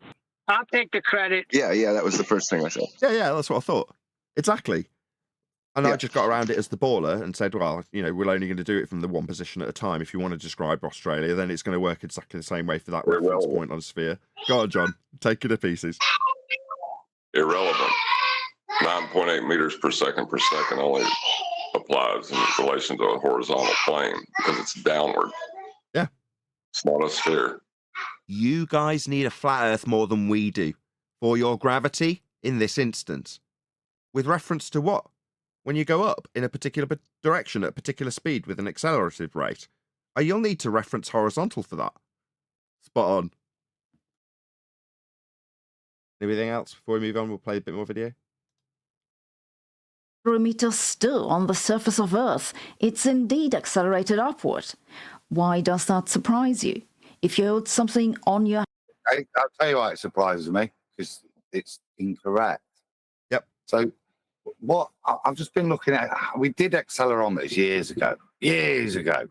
I'll take the credit. Yeah, that was the first thing I said. Yeah, that's what I thought. Exactly. And I just got around it as the baller and said, well, we're only going to do it from the one position at a time. If you want to describe Australia, then it's going to work exactly the same way for that reference point on a sphere. Go on, John. Take it to pieces. Irrelevant. 9.8 meters per second only applies in relation to a horizontal plane because it's downward. Yeah. It's not a sphere. You guys need a flat Earth more than we do for your gravity in this instance. With reference to what? When you go up in a particular direction at a particular speed with an accelerated rate, you'll need to reference horizontal for that. Spot on. Anything else before we move on? We'll play a bit more video. Meters still on the surface of Earth, it's indeed accelerated upward. Why does that surprise you? If you hold something on your... I'll tell you why it surprises me, because it's incorrect. Yep. So what I've just been looking at, we did accelerometers years ago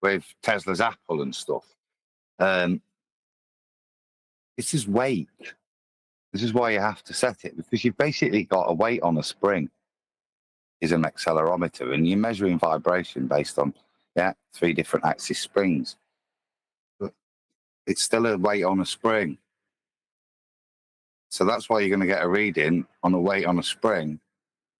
with Tesla's Apple and stuff. This is weight. This is why you have to set it, because you've basically got a weight on a spring is an accelerometer, and you're measuring vibration based on 3 different axis springs. But it's still a weight on a spring. So that's why you're going to get a reading on a weight on a spring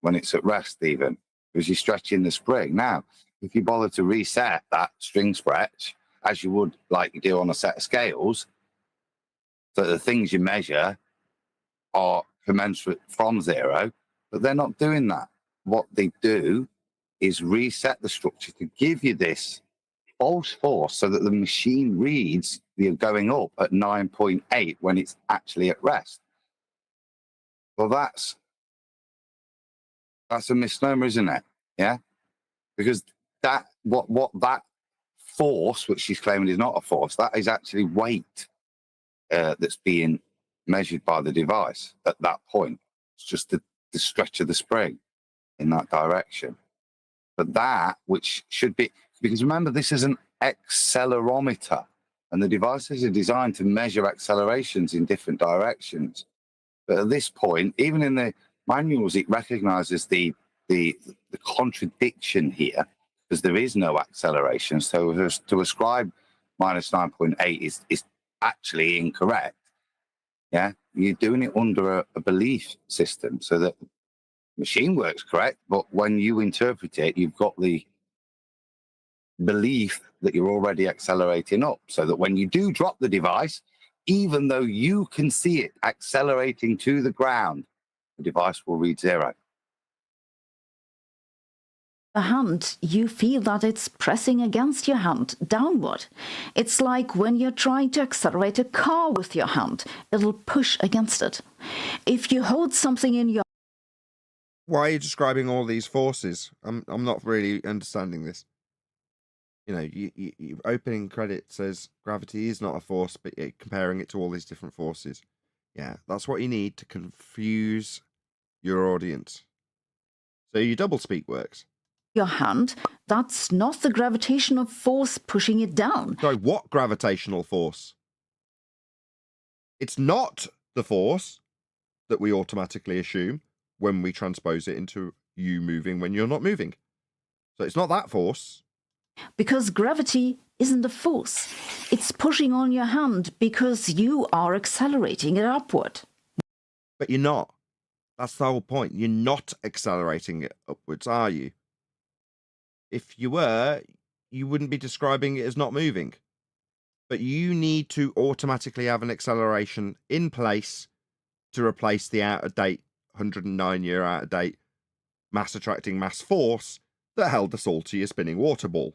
when it's at rest, even, because you're stretching the spring. Now, if you bother to reset that string stretch, as you would like you do on a set of scales, so the things you measure are commensurate from 0, but they're not doing that. What they do is reset the structure to give you this false force so that the machine reads you're going up at 9.8 when it's actually at rest. Well, that's a misnomer, isn't it? Yeah, because that what that force, which she's claiming is not a force, that is actually weight that's being measured by the device at that point. It's just the stretch of the spring in that direction. But that, which should be, because remember, this is an accelerometer, and the devices are designed to measure accelerations in different directions. But at this point, even in the manuals, it recognizes the contradiction here, because there is no acceleration. So to ascribe minus 9.8 is actually incorrect. Yeah, you're doing it under a belief system, so that machine works correct, but when you interpret it, you've got the belief that you're already accelerating up, so that when you do drop the device, even though you can see it accelerating to the ground, the device will read 0. The hand, you feel that it's pressing against your hand downward. It's like when you're trying to accelerate a car with your hand, it'll push against it. If you hold something in your... Why are you describing all these forces? I'm not really understanding this. You opening credit says gravity is not a force, but you're comparing it to all these different forces. Yeah, that's what you need to confuse your audience. So your doublespeak works. Your hand, that's not the gravitational force pushing it down. Sorry, what gravitational force? It's not the force that we automatically assume when we transpose it into you moving when you're not moving. So it's not that force. Because gravity isn't a force. It's pushing on your hand because you are accelerating it upward. But you're not. That's the whole point. You're not accelerating it upwards, are you? If you were, you wouldn't be describing it as not moving. But you need to automatically have an acceleration in place to replace the out-of-date, 109-year out-of-date mass-attracting mass force that held us all to your spinning water ball.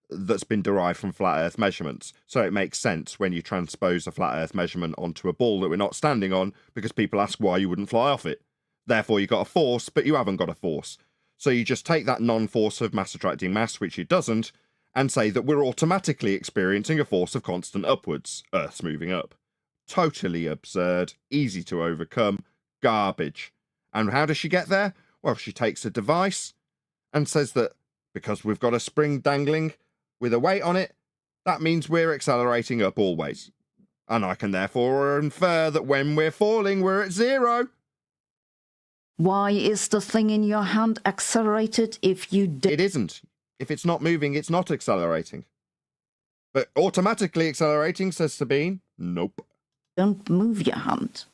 that's been derived from flat Earth measurements. So it makes sense when you transpose a flat Earth measurement onto a ball that we're not standing on, because people ask why you wouldn't fly off it. Therefore, you got a force, but you haven't got a force. So you just take that non-force of mass attracting mass, which it doesn't, and say that we're automatically experiencing a force of constant upwards. Earth's moving up. Totally absurd, easy to overcome, garbage. And how does she get there? Well, she takes a device and says that because we've got a spring dangling with a weight on it, that means we're accelerating up always. And I can therefore infer that when we're falling, we're at zero. Why is the thing in your hand accelerated if you It isn't. If it's not moving, it's not accelerating. But automatically accelerating, says Sabine. Nope. don't move your hand?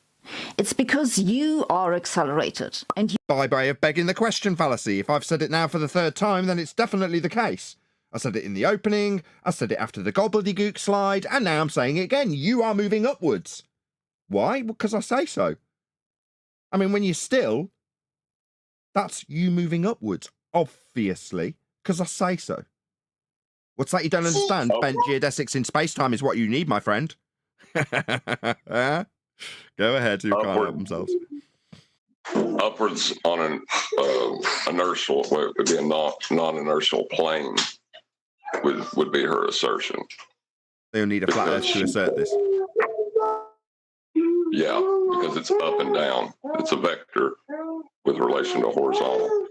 It's because you are accelerated, and you By way of begging the question fallacy. If I've said it now for the third time, then it's definitely the case. I said it in the opening, I said it after the gobbledygook slide, and now I'm saying it again. You are moving upwards. Why? Because I say so. I mean, when you're still, that's you moving upwards, obviously, because I say so. What's that you don't understand? Bent geodesics in space-time is what you need, my friend. Go ahead, who can't help themselves. Upwards on an inertial, well, it would be a non-inertial plane, would be her assertion. They'll need a flat Earth to assert this. Yeah, because it's up and down. It's a vector with relation to horizontal.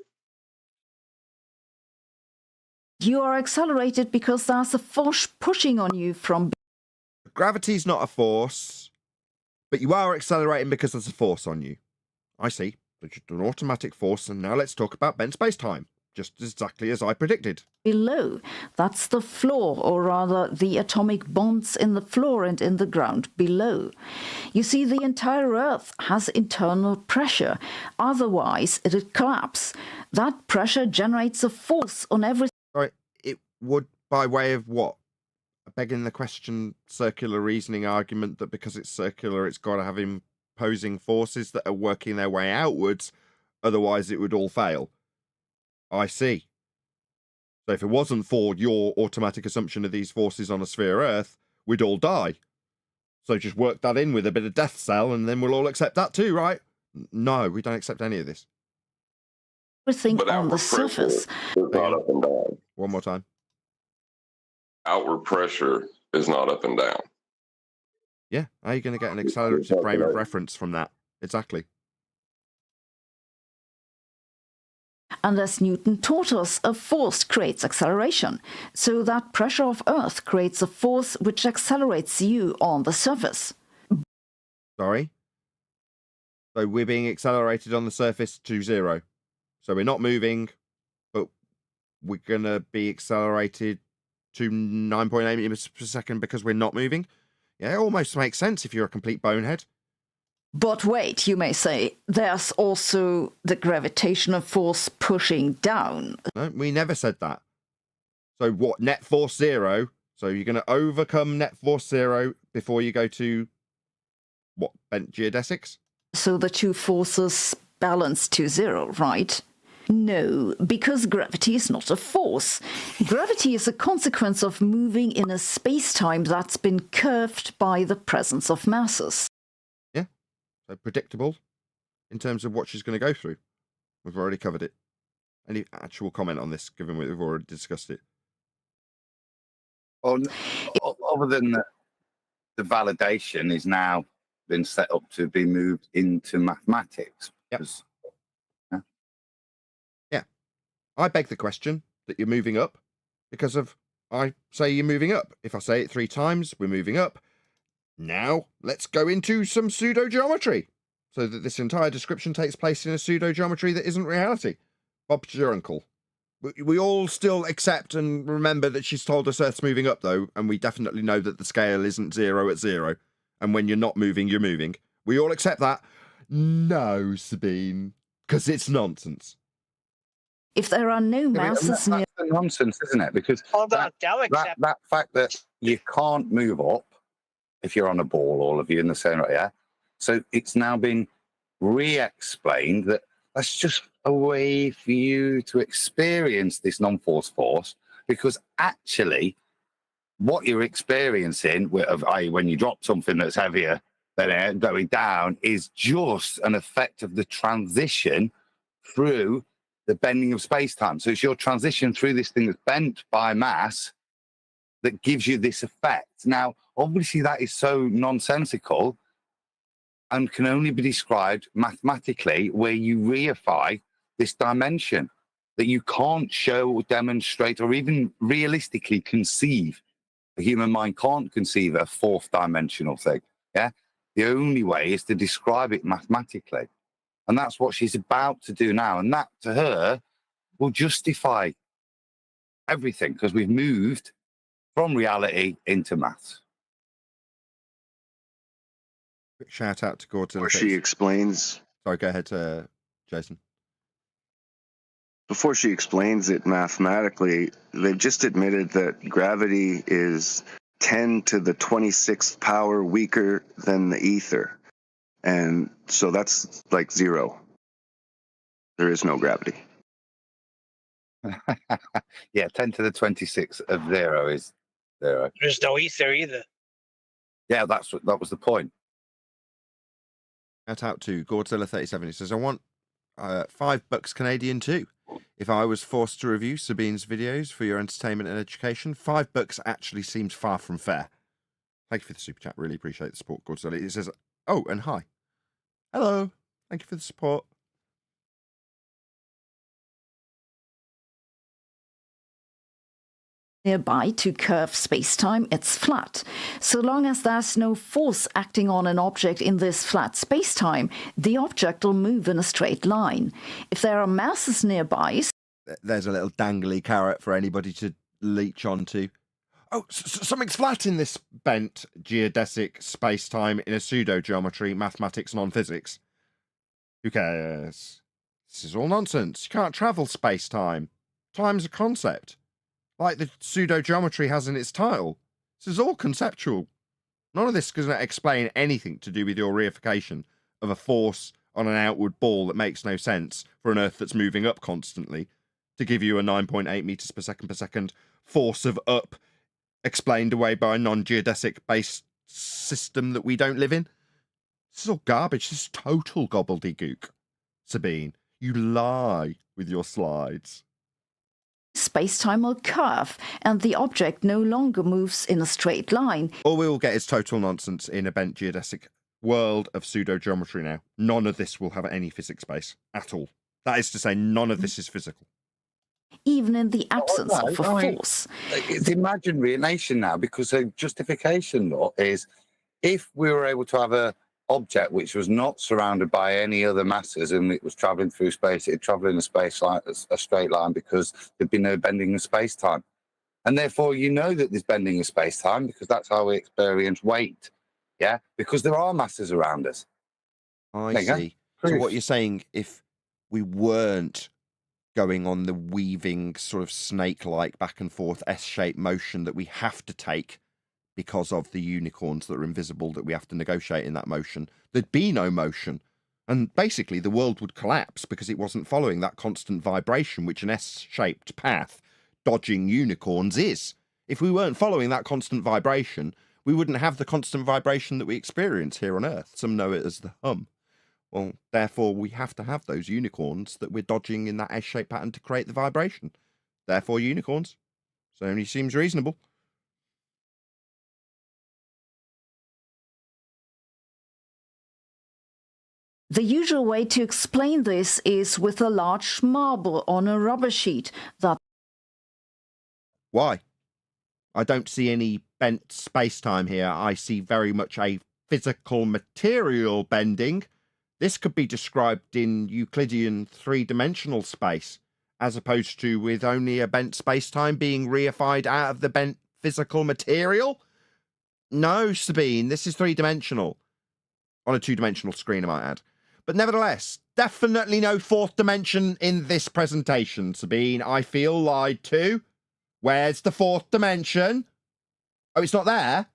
you are accelerated because there's a force pushing on you from. Gravity's not a force, but you are accelerating because there's a force on you. I see. It's just an automatic force, and now let's talk about bent space-time. Just exactly as I predicted. Below. That's the floor, or rather the atomic bonds in the floor and in the ground below. You see, the entire Earth has internal pressure. Otherwise, it'd collapse. That pressure generates a force on everything. Right, it would by way of what? Begging the question, circular reasoning argument that because it's circular, it's got to have imposing forces that are working their way outwards. Otherwise, it would all fail. I see. So if it wasn't for your automatic assumption of these forces on a sphere Earth, we'd all die. So just work that in with a bit of death cell, and then we'll all accept that too, right? No, we don't accept any of this. Everything But on the outward pressure surface. is not up and down. One more time. Outward pressure is not up and down. Yeah, how are you going to get an accelerated frame of reference from that? Exactly. Unless Newton taught us, a force creates acceleration. So that pressure of Earth creates a force which accelerates you on the surface. Sorry? So we're being accelerated on the surface to zero. So we're not moving, but we're going to be accelerated to 9.8 meters per second because we're not moving. Yeah, it almost makes sense if you're a complete bonehead. But wait, you may say, there's also the gravitational force pushing down. No, we never said that. So what, net force zero? So you're going to overcome net force zero before you go to, what, bent geodesics? So the two forces balance to zero, right? No, because gravity is not a force. Gravity is a consequence of moving in a space-time that's been curved by the presence of masses. So predictable in terms of what she's going to go through. We've already covered it. Any actual comment on this, given we've already discussed it? Well, other than the validation is now been set up to be moved into mathematics. Yep. Yeah. I beg the question that you're moving up because of, I say you're moving up. If I say it 3 times, we're moving up. Now, let's go into some pseudo-geometry, so that this entire description takes place in a pseudo-geometry that isn't reality. Bob's your uncle. We all still accept and remember that she's told us Earth's moving up, though, and we definitely know that the scale isn't 0 at 0, and when you're not moving, you're moving. We all accept that. No, Sabine, because it's nonsense. If there are no masses near... That's nonsense, isn't it? Because that fact that you can't move up if you're on a ball, all of you in the center, yeah? So it's now been re-explained that that's just a way for you to experience this non-force force because actually what you're experiencing when you drop something that's heavier than air going down is just an effect of the transition through the bending of space-time. So it's your transition through this thing that's bent by mass that gives you this effect. Now, obviously, that is so nonsensical and can only be described mathematically, where you reify this dimension that you can't show or demonstrate or even realistically conceive. The human mind can't conceive a fourth dimensional thing. Yeah. The only way is to describe it mathematically. And that's what she's about to do now. And that, to her, will justify everything, because we've moved from reality into maths. Quick shout out to Gordon. Or she explains. Sorry, go ahead, Jason. Before she explains it mathematically, they've just admitted that gravity is 10 to the 26th power weaker than the ether. And so that's like zero. There is no gravity. Yeah, 10 to the 26th of zero is zero. There's no ether either. Yeah, that was the point. Shout out to Godzilla37. He says, I want $5 Canadian too. If I was forced to review Sabine's videos for your entertainment and education, $5 actually seems far from fair. Thank you for the super chat. Really appreciate the support, Godzilla. It says, oh, and hi. Hello. Thank you for the support. Nearby to curve spacetime, it's flat. So long as there's no force acting on an object in this flat spacetime, the object will move in a straight line. If there are masses nearby... There's a little dangly carrot for anybody to leech onto. Oh, something's flat in this bent geodesic spacetime in a pseudo-geometry, mathematics, non-physics. Who cares? This is all nonsense. You can't travel spacetime. Time's a concept. Like the pseudo-geometry has in its title. This is all conceptual. None of this is going to explain anything to do with your reification of a force on an outward ball that makes no sense for an Earth that's moving up constantly to give you a 9.8 meters per second force of up explained away by a non-geodesic based system that we don't live in. This is all garbage. This is total gobbledygook. Sabine, you lie with your slides. Space-time will curve, and the object no longer moves in a straight line. All we will get is total nonsense in a bent geodesic world of pseudo-geometry now. None of this will have any physics base at all. That is to say, none of this is physical. Even in the absence of a force. It's imaginary in nation now, because the justification law is if we were able to have a object which was not surrounded by any other masses and it was traveling through space, it'd travel in a straight line because there'd be no bending of space-time. And therefore, you know that there's bending of space-time because that's how we experience weight. Yeah? Because there are masses around us. I see. So what you're saying, if we weren't going on the weaving sort of snake-like back and forth S-shaped motion that we have to take because of the unicorns that are invisible that we have to negotiate in that motion, there'd be no motion. And basically the world would collapse because it wasn't following that constant vibration, which an S-shaped path dodging unicorns is. If we weren't following that constant vibration, we wouldn't have the constant vibration that we experience here on Earth. Some know it as the hum. Well, therefore, we have to have those unicorns that we're dodging in that S-shaped pattern to create the vibration. Therefore, unicorns. So it only seems reasonable. The usual way to explain this is with a large marble on a rubber sheet that... Why? I don't see any bent space-time here. I see very much a physical material bending. This could be described in Euclidean three-dimensional space, as opposed to with only a bent space-time being reified out of the bent physical material. No, Sabine, this is three-dimensional. On a two-dimensional screen, I might add. But nevertheless, definitely no fourth dimension in this presentation, Sabine. I feel lied to. Where's the fourth dimension? Oh, it's not there?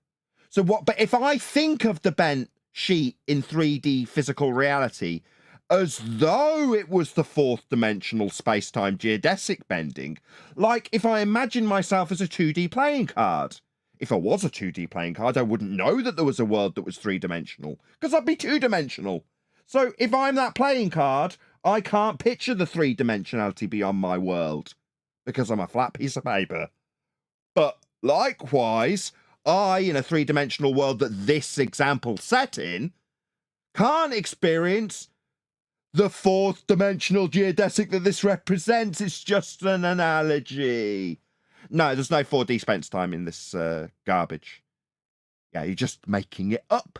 So what? But if I think of the bent sheet in 3D physical reality as though it was the fourth dimensional space-time geodesic bending, like if I imagine myself as a 2D playing card. If I was a 2D playing card, I wouldn't know that there was a world that was three-dimensional, because I'd be two-dimensional. So if I'm that playing card, I can't picture the three-dimensionality beyond my world, because I'm a flat piece of paper. But likewise, I, in a three-dimensional world that this example's set in, can't experience the fourth dimensional geodesic that this represents. It's just an analogy. No, there's no 4D space time in this garbage. Yeah, you're just making it up.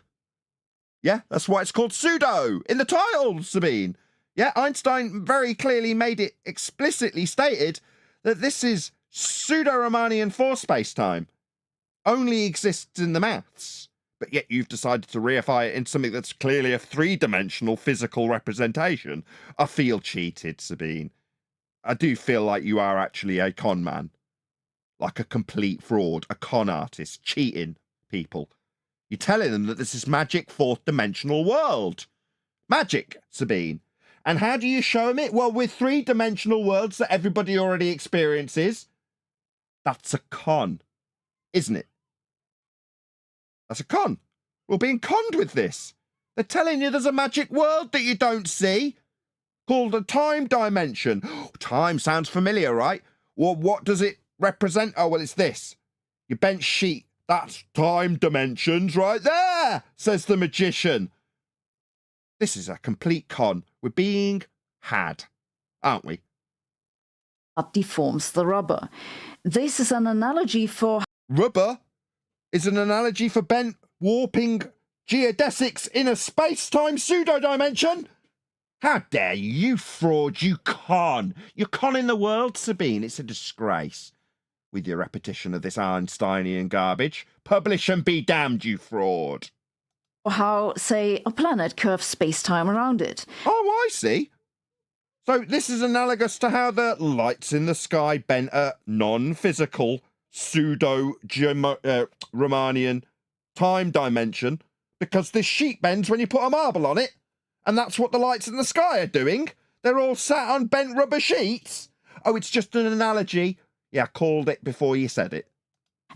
Yeah, that's why it's called pseudo in the title, Sabine. Yeah, Einstein very clearly made it explicitly stated that this is pseudo-Riemannian for space-time. Only exists in the maths. But yet you've decided to reify it in something that's clearly a three-dimensional physical representation. I feel cheated, Sabine. I do feel like you are actually a con man. Like a complete fraud, a con artist, cheating people. You're telling them that this is magic fourth-dimensional world. Magic, Sabine. And how do you show them it? Well, with three-dimensional worlds that everybody already experiences. That's a con, isn't it? That's a con. We're being conned with this. They're telling you there's a magic world that you don't see, called a time dimension. Time sounds familiar, right? Well, what does it represent? Oh, well, it's this. Your bench sheet. That's time dimensions right there, says the magician. This is a complete con. We're being had, aren't we? That deforms the rubber. This is an analogy for Rubber is an analogy for bent warping geodesics in a space-time pseudo-dimension? How dare you, you fraud, you con. You're conning the world, Sabine. It's a disgrace. With your repetition of this Einsteinian garbage. Publish and be damned, you fraud. how, say, a planet curves space-time around it. Oh, I see. So this is analogous to how the lights in the sky bent a non-physical pseudo-Riemannian time dimension because this sheet bends when you put a marble on it. And that's what the lights in the sky are doing. They're all sat on bent rubber sheets. Oh, it's just an analogy. Yeah, I called it before you said it.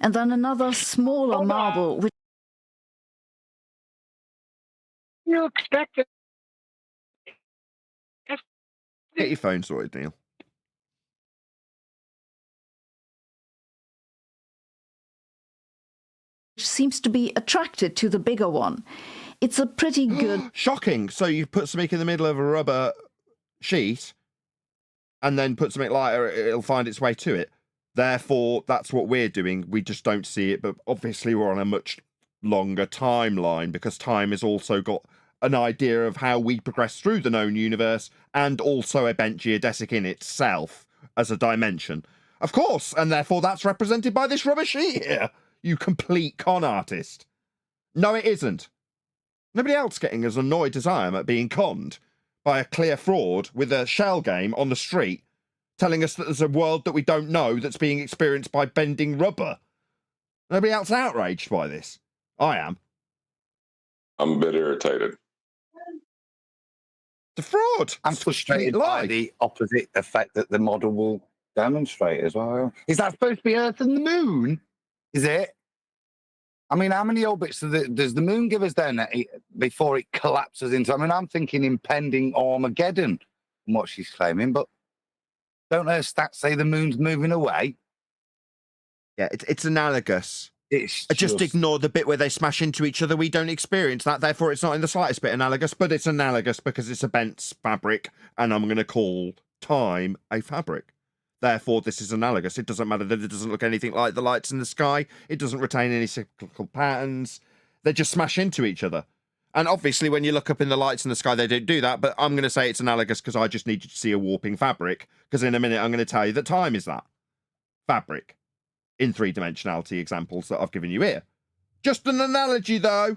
And then another smaller marble, which You expect it. Get your phone sorted, Neil. seems to be attracted to the bigger one. It's a pretty good... Shocking. So you put something in the middle of a rubber sheet and then put something lighter, it'll find its way to it. Therefore, that's what we're doing. We just don't see it, but obviously we're on a much longer timeline because time has also got an idea of how we progress through the known universe and also a bent geodesic in itself as a dimension. Of course, and therefore that's represented by this rubber sheet here, you complete con artist. No, it isn't. Nobody else getting as annoyed as I am at being conned by a clear fraud with a shell game on the street telling us that there's a world that we don't know that's being experienced by bending rubber. Nobody else outraged by this. I am. I'm a bit irritated. It's a fraud. I'm It's frustrated a by lie. the opposite effect that the model will demonstrate as well. Is that supposed to be Earth and the Moon? Is it? I mean, how many orbits does the Moon give us then before it collapses into? I mean, I'm thinking impending Armageddon from what she's claiming, but don't her stats say the Moon's moving away? Yeah, it's analogous. It's Just ignore the bit where they smash into each other. We don't experience that. Therefore, it's not in the slightest bit analogous, but it's analogous because it's a bent fabric, and I'm going to call time a fabric. Therefore, this is analogous. It doesn't matter that it doesn't look anything like the lights in the sky. It doesn't retain any cyclical patterns. They just smash into each other. And obviously, when you look up in the lights in the sky, they don't do that. But I'm going to say it's analogous because I just need you to see a warping fabric. Because in a minute, I'm going to tell you that time is that fabric in three-dimensionality examples that I've given you here. Just an analogy, though.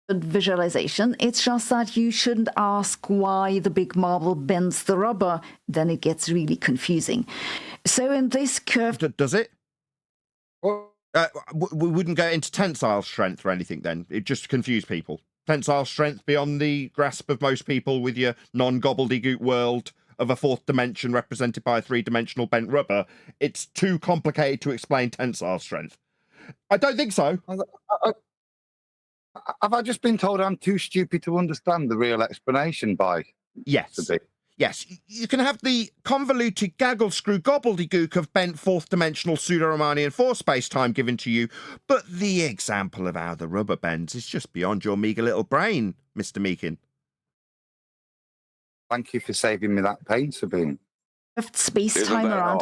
good visualization. It's just that you shouldn't ask why the big marble bends the rubber. Then it gets really confusing. So in this curve... Does it? Well, We wouldn't go into tensile strength or anything then. It just confused people. tensile strength beyond the grasp of most people with your non-gobbledygook world of a fourth dimension represented by a three-dimensional bent rubber. It's too complicated to explain tensile strength. I don't think so. Have I just been told I'm too stupid to understand the real explanation by Yes. the big? Yes, you can have the convoluted gaggle-screw gobbledygook of bent fourth-dimensional pseudo-Riemannian force space-time given to you, but the example of how the rubber bends is just beyond your meagre little brain, Mr. Meakin. Thank you for saving me that pain, Sabine. Space-time around.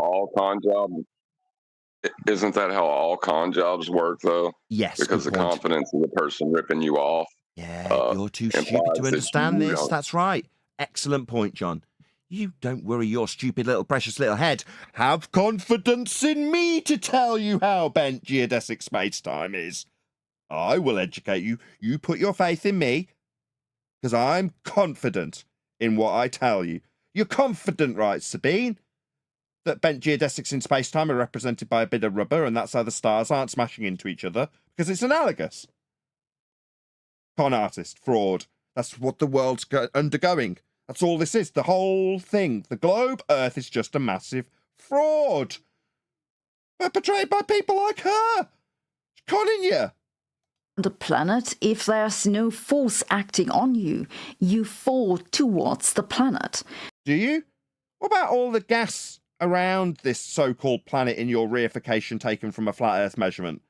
Isn't that how all con jobs work, though? Yes, because the good point. confidence of the person ripping you off. Yeah, you're too stupid to understand this. That's right. Excellent point, John. You don't worry your stupid little precious little head. Have confidence in me to tell you how bent geodesic space-time is. I will educate you. You put your faith in me, because I'm confident in what I tell you. You're confident, right, Sabine? That bent geodesics in space-time are represented by a bit of rubber, and that's how the stars aren't smashing into each other, because it's analogous. Con artist, fraud. That's what the world's undergoing. That's all this is. The whole thing. The globe Earth is just a massive fraud. Perpetrated by people like her. She's conning you. The planet, if there's no force acting on you, you fall towards the planet. Do you? What about all the gas around this so-called planet in your reification taken from a flat Earth measurement?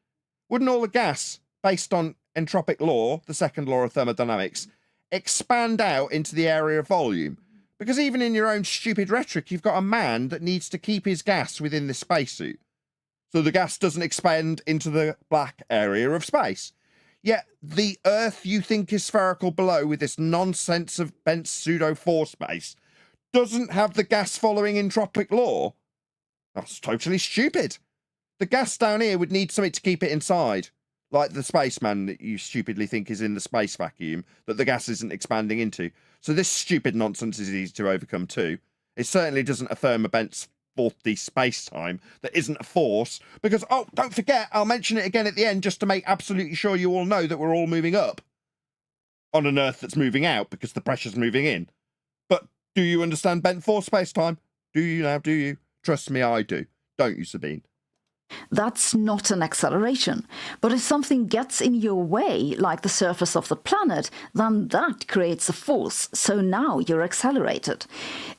Wouldn't all the gas, based on entropic law, the second law of thermodynamics, expand out into the area of volume? Because even in your own stupid rhetoric, you've got a man that needs to keep his gas within this spacesuit, so the gas doesn't expand into the black area of space. Yet the Earth you think is spherical below with this nonsense of bent pseudo-force space doesn't have the gas following entropic law? That's totally stupid. The gas down here would need something to keep it inside, like the spaceman that you stupidly think is in the space vacuum that the gas isn't expanding into. So this stupid nonsense is easy to overcome too. It certainly doesn't affirm a bent 4D space-time that isn't a force, because, oh, don't forget, I'll mention it again at the end just to make absolutely sure you all know that we're all moving up on an Earth that's moving out because the pressure's moving in. But do you understand bent force space-time? Do you now? Do you? Trust me, I do. Don't you, Sabine? That's not an acceleration. But if something gets in your way, like the surface of the planet, then that creates a force. So now you're accelerated.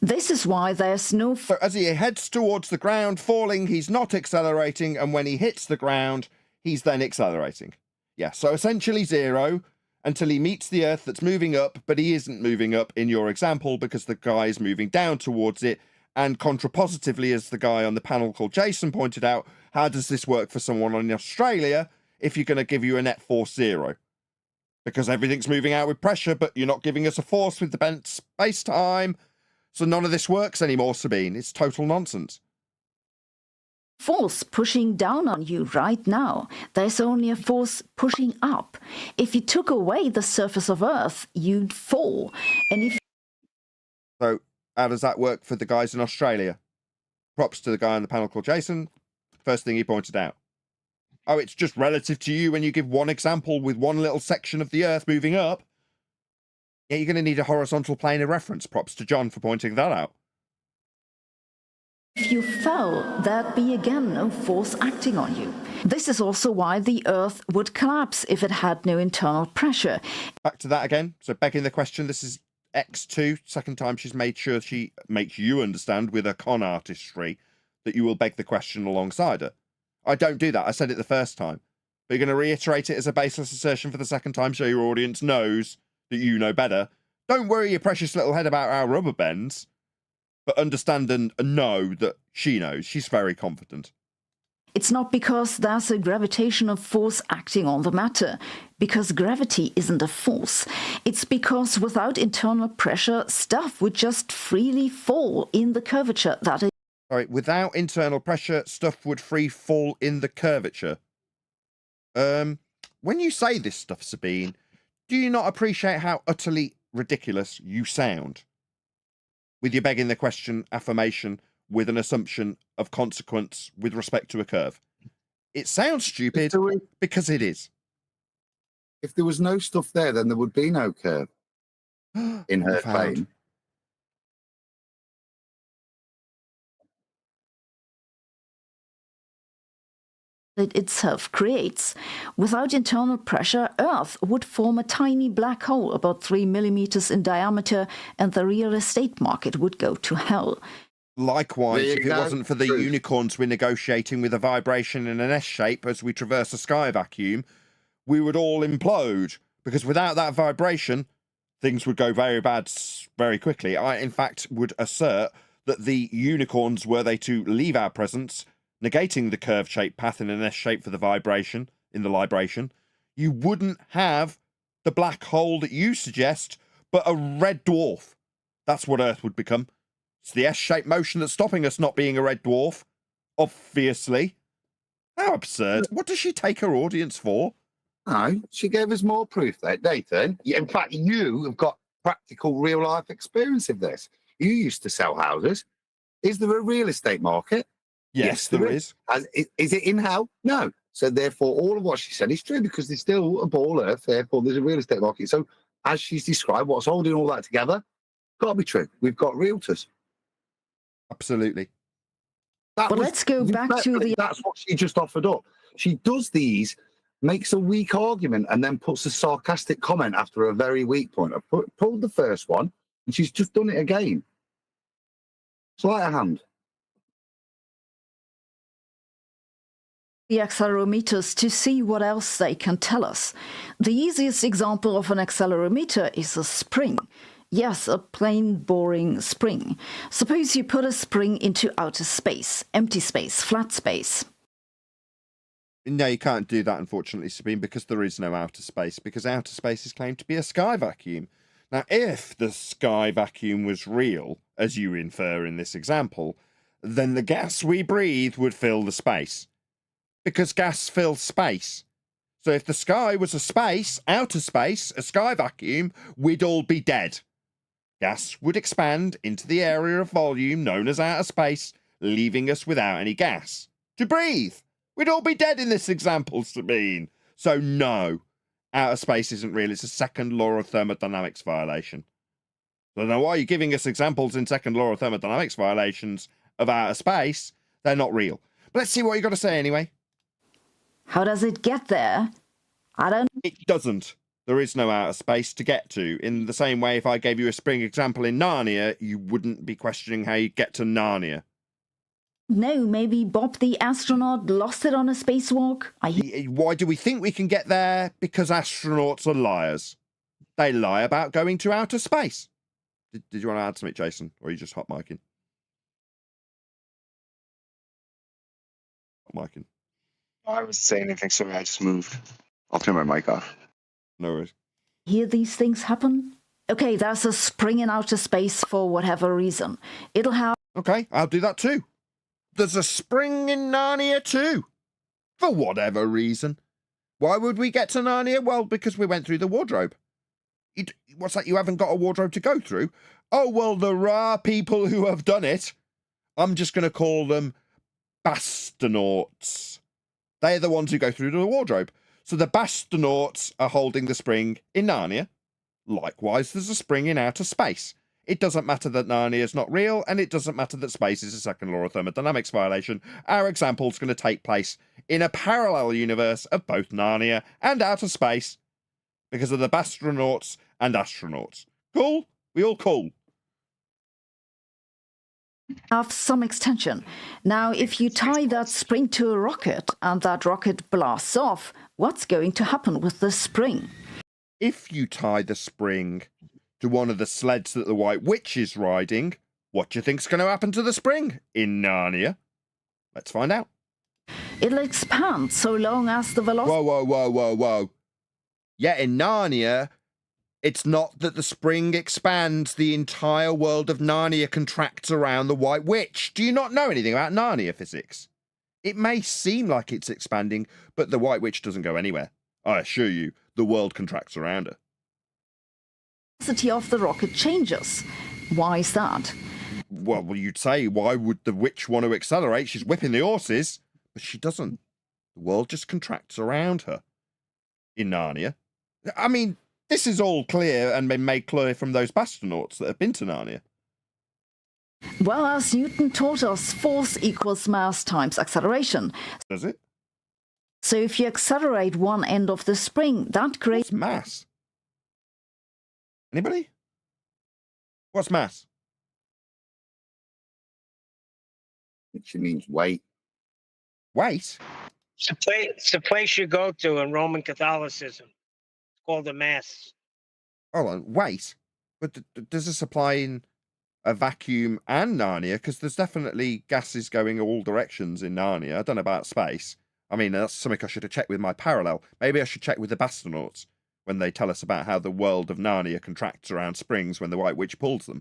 This is why there's no... So as he heads towards the ground, falling, he's not accelerating, and when he hits the ground, he's then accelerating. Yeah, so essentially zero until he meets the Earth that's moving up, but he isn't moving up in your example because the guy is moving down towards it. And contrapositively, as the guy on the panel called Jason pointed out, how does this work for someone in Australia if you're going to give you a net force zero? Because everything's moving out with pressure, but you're not giving us a force with the bent space-time. So none of this works anymore, Sabine. It's total nonsense. Force pushing down on you right now. There's only a force pushing up. If you took away the surface of Earth, you'd fall. And if... So how does that work for the guys in Australia? Props to the guy on the panel called Jason. First thing he pointed out. Oh, it's just relative to you when you give one example with one little section of the Earth moving up. Yeah, you're going to need a horizontal plane of reference. Props to John for pointing that out. If you fell, there'd be again no force acting on you. This is also why the Earth would collapse if it had no internal pressure. Back to that again. So begging the question, this is X2. Second time she's made sure she makes you understand with her con artistry that you will beg the question alongside her. I don't do that. I said it the first time. But you're going to reiterate it as a baseless assertion for the second time so your audience knows that you know better. Don't worry your precious little head about how rubber bends, but understand and know that she knows. She's very confident. It's not because there's a gravitational force acting on the matter, because gravity isn't a force. It's because without internal pressure, stuff would just freely fall in the curvature that is. Sorry, without internal pressure, stuff would free fall in the curvature. When you say this stuff, Sabine, do you not appreciate how utterly ridiculous you sound? With your begging the question affirmation with an assumption of consequence with respect to a curve. It sounds stupid because it is. If there was no stuff there, then there would be no curve in her Profound. claim. It itself creates. Without internal pressure, Earth would form a tiny black hole about 3 millimeters in diameter, and the real estate market would go to hell. Likewise, There you if it go. wasn't for the Truth. unicorns we're negotiating with a vibration in an S shape as we traverse a sky vacuum, we would all implode. Because without that vibration, things would go very bad very quickly. I, in fact, would assert that the unicorns, were they to leave our presence, negating the curve-shaped path in an S shape for the vibration, in the libration, you wouldn't have the black hole that you suggest, but a red dwarf. That's what Earth would become. It's the S-shaped motion that's stopping us not being a red dwarf. Obviously. How absurd. What does she take her audience for? No, she gave us more proof there, Nathan. In fact, you have got practical real-life experience of this. You used to sell houses. Is there a real estate market? Yes, there is. Is it in hell? No. So therefore, all of what she said is true because there's still a ball Earth. Therefore, there's a real estate market. So as she's described, what's holding all that together, got to be true. We've got realtors. Absolutely. But let's go back to the... That's what she just offered up. She does these, makes a weak argument, and then puts a sarcastic comment after a very weak point. I pulled the first one, and she's just done it again. Sleight of hand. the accelerometers to see what else they can tell us. The easiest example of an accelerometer is a spring. Yes, a plain, boring spring. Suppose you put a spring into outer space, empty space, flat space. No, you can't do that, unfortunately, Sabine, because there is no outer space, because outer space is claimed to be a sky vacuum. Now, if the sky vacuum was real, as you infer in this example, then the gas we breathe would fill the space. Because gas fills space. So if the sky was a space, outer space, a sky vacuum, we'd all be dead. Gas would expand into the area of volume known as outer space, leaving us without any gas to breathe. We'd all be dead in this example, Sabine. So no, outer space isn't real. It's a second law of thermodynamics violation. So now why are you giving us examples in second law of thermodynamics violations of outer space? They're not real. But let's see what you got to say anyway. How does it get there? I don't... It doesn't. There is no outer space to get to. In the same way, if I gave you a spring example in Narnia, you wouldn't be questioning how you get to Narnia. No, maybe Bob the astronaut lost it on a spacewalk? Why do we think we can get there? Because astronauts are liars. They lie about going to outer space. Did you want to add something, Jason? Or are you just hot micing? Hot micing. I wasn't saying anything, sorry, I just moved. I'll turn my mic off. No worries. Hear these things happen? Okay, there's a spring in outer space for whatever reason. It'll have... Okay, I'll do that too. There's a spring in Narnia too. For whatever reason. Why would we get to Narnia? Well, because we went through the wardrobe. What's that? You haven't got a wardrobe to go through? Oh, well, there are people who have done it. I'm just going to call them bastronauts. They're the ones who go through the wardrobe. So the bastronauts are holding the spring in Narnia. Likewise, there's a spring in outer space. It doesn't matter that Narnia is not real, and it doesn't matter that space is a second law of thermodynamics violation. Our example's going to take place in a parallel universe of both Narnia and outer space because of the bastronauts and astronauts. Cool? We all cool? have some extension. Now, if you tie that spring to a rocket and that rocket blasts off, what's going to happen with the spring? If you tie the spring to one of the sleds that the White Witch is riding, what do you think's going to happen to the spring in Narnia? Let's find out. It'll expand so long as the velocity... Whoa. Yeah, in Narnia, it's not that the spring expands, the entire world of Narnia contracts around the White Witch. Do you not know anything about Narnia physics? It may seem like it's expanding, but the White Witch doesn't go anywhere. I assure you, the world contracts around her. The velocity of the rocket changes. Why is that? Well, you'd say, why would the witch want to accelerate? She's whipping the horses. But she doesn't. The world just contracts around her. In Narnia. I mean, this is all clear and been made clear from those astronauts that have been to Narnia. Well, as Newton taught us, force equals mass times acceleration. Does it? So if you accelerate one end of the spring, that creates What's mass? Anybody? What's mass? Which means weight. Weight? It's a place you go to in Roman Catholicism. It's called the Mass. Hold on, weight? But does this apply in a vacuum and Narnia? Because there's definitely gases going all directions in Narnia. I don't know about space. I mean, that's something I should have checked with my parallel. Maybe I should check with the astronauts when they tell us about how the world of Narnia contracts around springs when the White Witch pulls them.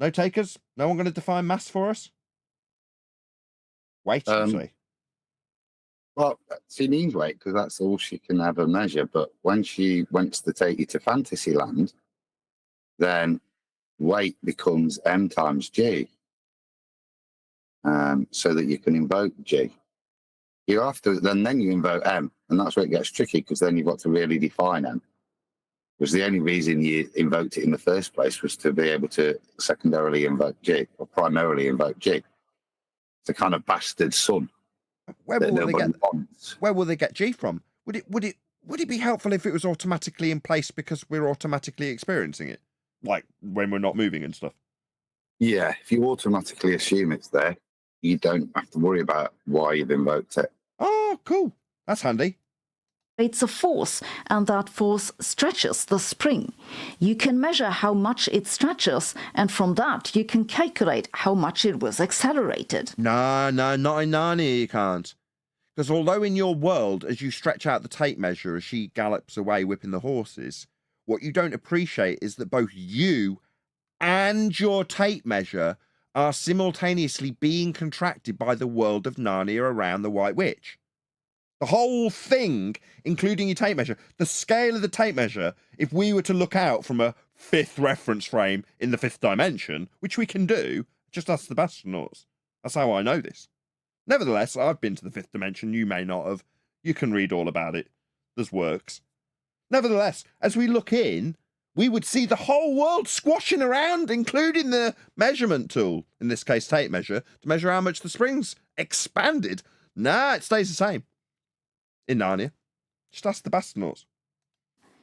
No takers? No one going to define mass for us? Weight, you say? Well, she means weight because that's all she can ever measure. But when she wants to take you to Fantasyland, then weight becomes M times G. So that you can invoke G. You have to, then you invoke M, and that's where it gets tricky because then you've got to really define M. Because the only reason you invoked it in the first place was to be able to secondarily invoke G, or primarily invoke G. It's a kind of bastard son. Where will they get G from? Would it be helpful if it was automatically in place because we're automatically experiencing it, like when we're not moving and stuff? Yeah, if you automatically assume it's there, you don't have to worry about why you've invoked it. Oh, cool. That's handy. It's a force, and that force stretches the spring. You can measure how much it stretches, and from that you can calculate how much it was accelerated. No, not in Narnia you can't. Because although in your world, as you stretch out the tape measure as she gallops away whipping the horses, what you don't appreciate is that both you and your tape measure are simultaneously being contracted by the world of Narnia around the White Witch. The whole thing, including your tape measure, the scale of the tape measure, if we were to look out from a fifth reference frame in the fifth dimension, which we can do, just ask the astronauts. That's how I know this. Nevertheless, I've been to the fifth dimension, you may not have. You can read all about it. There's works. Nevertheless, as we look in, we would see the whole world squashing around, including the measurement tool, in this case tape measure, to measure how much the spring's expanded. Nah, it stays the same. In Narnia. Just ask the astronauts.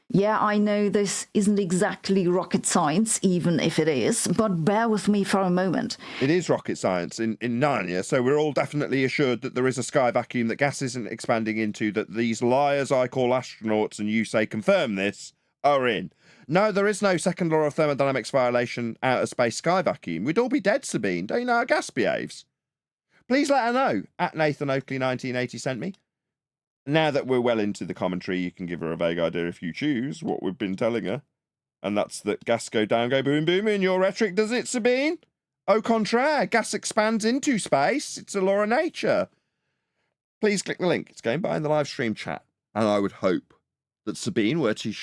Yeah, I know this isn't exactly rocket science, even if it is, but bear with me for a moment. It is rocket science in Narnia, so we're all definitely assured that there is a sky vacuum that gas isn't expanding into, that these liars I call astronauts, and you say confirm this, are in. No, there is no second law of thermodynamics violation outer space sky vacuum. We'd all be dead, Sabine. Don't you know how gas behaves? Please let her know. At Nathan Oakley 1980 sent me. Now that we're well into the commentary, you can give her a vague idea if you choose what we've been telling her. And that's that gas go down, go boom, boom in your rhetoric, does it, Sabine? Au contraire, gas expands into space. It's a law of nature. Please click the link. It's going by in the live stream chat. And I would hope that Sabine were to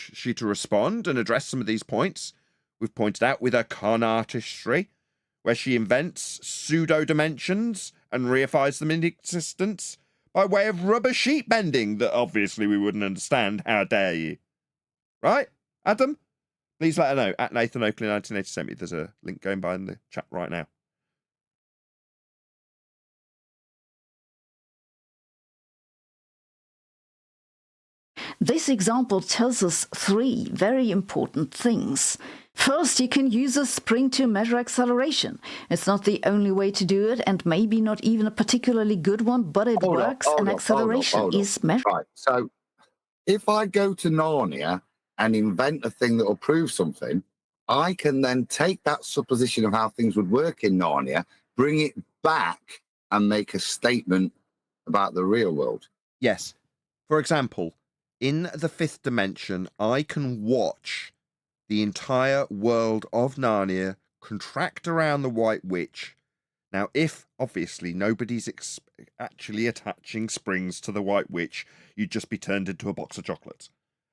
respond and address some of these points we've pointed out with her con artistry, where she invents pseudo-dimensions and reifies them into existence by way of rubber sheet bending that obviously we wouldn't understand. How dare you? Right, Adam? Please let her know. At Nathan Oakley 1980 sent me. There's a link going by in the chat right now. This example tells us three very important things. First, you can use a spring to measure acceleration. It's not the only way to do it, and maybe not even a particularly good one, but it works, and acceleration is measured. Right, so if I go to Narnia and invent a thing that will prove something, I can then take that supposition of how things would work in Narnia, bring it back, and make a statement about the real world. Yes. For example, in the fifth dimension, I can watch the entire world of Narnia contract around the White Witch. Now, if, obviously, nobody's actually attaching springs to the White Witch, you'd just be turned into a box of chocolates.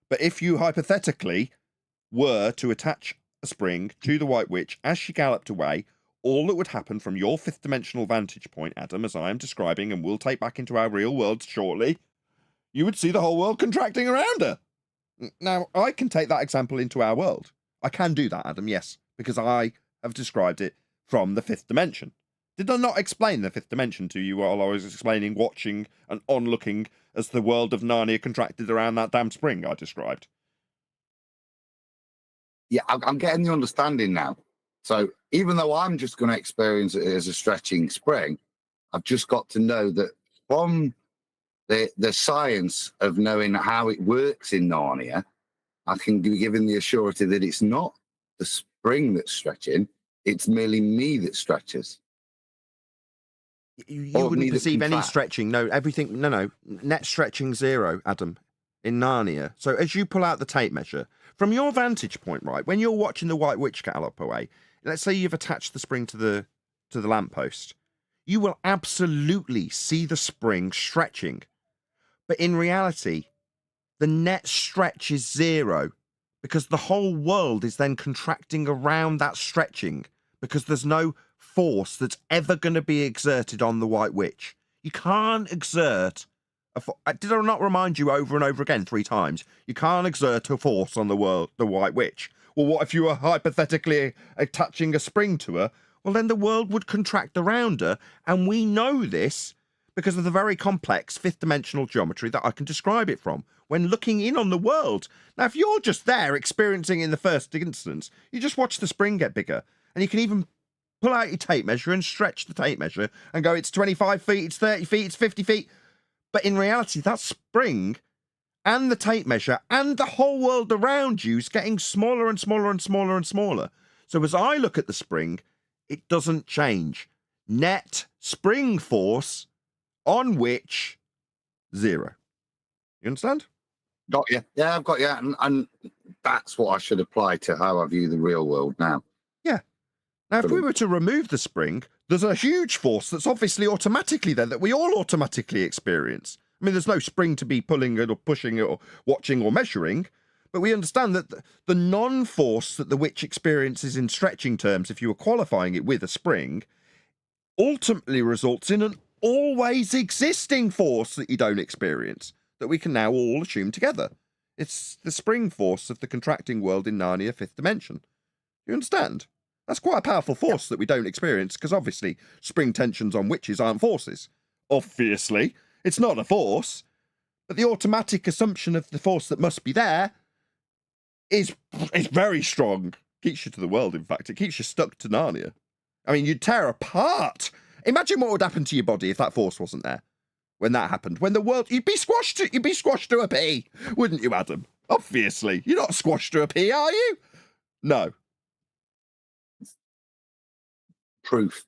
But if you, hypothetically, were to attach a spring to the White Witch as she galloped away, all that would happen from your fifth-dimensional vantage point, Adam, as I am describing, and we'll take back into our real world shortly, you would see the whole world contracting around her. Now, I can take that example into our world. I can do that, Adam, yes, because I have described it from the fifth dimension. Did I not explain the fifth dimension to you while I was explaining watching and onlooking as the world of Narnia contracted around that damn spring I described? Yeah, I'm getting the understanding now. So even though I'm just going to experience it as a stretching spring, I've just got to know that from the science of knowing how it works in Narnia, I can be given the assurity that it's not the spring that's stretching, it's merely me that stretches. You wouldn't perceive any stretching. No, everything. No. Net stretching 0, Adam, in Narnia. So as you pull out the tape measure, from your vantage point, right, when you're watching the White Witch gallop away, let's say you've attached the spring to the lamppost, you will absolutely see the spring stretching. But in reality, the net stretch is 0 because the whole world is then contracting around that stretching because there's no force that's ever going to be exerted on the White Witch. You can't exert did I not remind you over and over again 3 times? You can't exert a force on the White Witch. Well, what if you were hypothetically attaching a spring to her? Well, then the world would contract around her, and we know this because of the very complex fifth dimensional geometry that I can describe it from when looking in on the world. Now, if you're just there experiencing in the first instance, you just watch the spring get bigger, and you can even pull out your tape measure and stretch the tape measure and go, it's 25 feet, it's 30 feet, it's 50 feet. But in reality, that spring and the tape measure and the whole world around you is getting smaller and smaller and smaller and smaller. So as I look at the spring, it doesn't change. Net spring force on which 0. You understand? Got you. Yeah, I've got you. And that's what I should apply to how I view the real world now. Yeah. Now, if we were to remove the spring, there's a huge force that's obviously automatically there that we all automatically experience. I mean, there's no spring to be pulling it or pushing it or watching or measuring, but we understand that the non-force that the witch experiences in stretching terms, if you were qualifying it with a spring, ultimately results in an always existing force that you don't experience, that we can now all assume together. It's the spring force of the contracting world in Narnia 5th dimension. You understand? That's quite a powerful force that we don't experience, because obviously spring tensions on witches aren't forces. Obviously, it's not a force, but the automatic assumption of the force that must be there is very strong. Keeps you to the world, in fact. It keeps you stuck to Narnia. I mean, you'd tear apart. Imagine what would happen to your body if that force wasn't there. When that happened, when the world, you'd be squashed to a pea, wouldn't you, Adam? Obviously. You're not squashed to a pea, are you? No. Proof.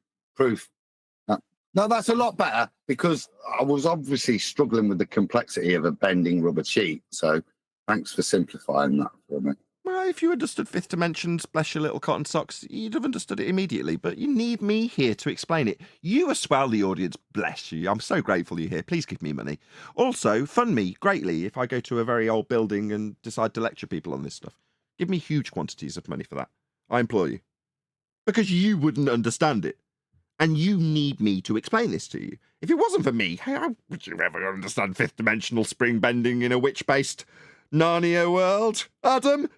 No, that's a lot better, because I was obviously struggling with the complexity of a bending rubber sheet. So thanks for simplifying that for me. Well, if you understood 5th dimensions, bless your little cotton socks, you'd have understood it immediately, but you need me here to explain it. You as well, the audience, bless you. I'm so grateful you're here. Please give me money. Also, fund me greatly if I go to a very old building and decide to lecture people on this stuff. Give me huge quantities of money for that. I implore you. Because you wouldn't understand it. And you need me to explain this to you. If it wasn't for me, how would you ever understand 5th dimensional spring bending in a witch-based Narnia world, Adam?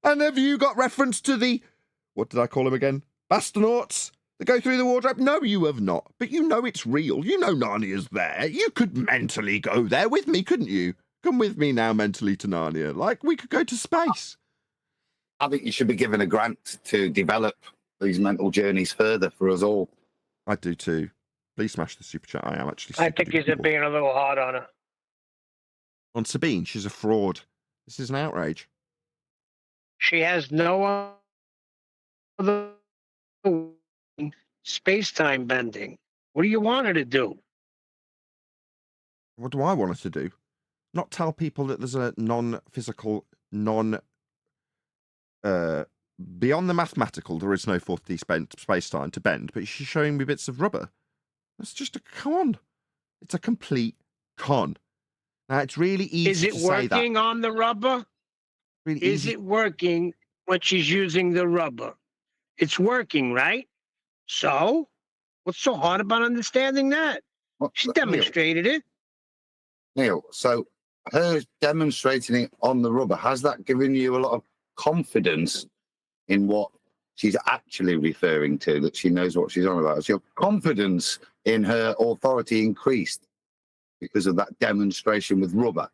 And have you got reference to the, what did I call them again? Bastronauts that go through the wardrobe? No, you have not. But you know it's real. You know Narnia's there. You could mentally go there with me, couldn't you? Come with me now mentally to Narnia. Like, we could go to space. I think you should be given a grant to develop these mental journeys further for us all. I do too. Please smash the super chat. I am actually. I think he's being a little hard on her. On Sabine, she's a fraud. This is an outrage. She has no other space-time bending. What do you want her to do? What do I want her to do? Not tell people that there's a non-physical, beyond the mathematical, there is no 4D space-time to bend, but she's showing me bits of rubber. That's just a con. It's a complete con. Now, it's really easy to say that. Is it working on the rubber? Really Is easy. it working when she's using the rubber? It's working, right? So, what's so hard about understanding that? She demonstrated it. Neil, so her demonstrating it on the rubber, has that given you a lot of confidence in what she's actually referring to, that she knows what she's on about? Has your confidence in her authority increased because of that demonstration with rubber?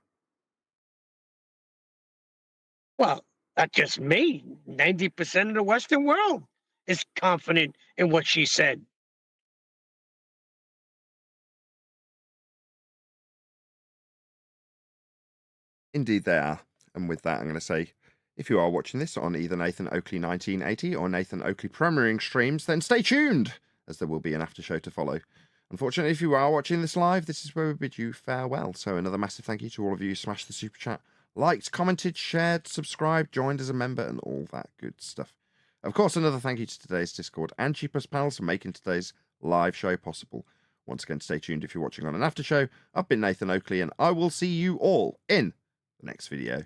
Well, not just me. 90% of the Western world is confident in what she said. Indeed, they are. And with that, I'm going to say, if you are watching this on either Nathan Oakley 1980 or Nathan Oakley premiering streams, then stay tuned, as there will be an after show to follow. Unfortunately, if you are watching this live, this is where we bid you farewell. So another massive thank you to all of you who smashed the super chat, liked, commented, shared, subscribed, joined as a member, and all that good stuff. Of course, another thank you to today's Discord and Cheapest Pals for making today's live show possible. Once again, stay tuned if you're watching on an after show. I've been Nathan Oakley, and I will see you all in the next video.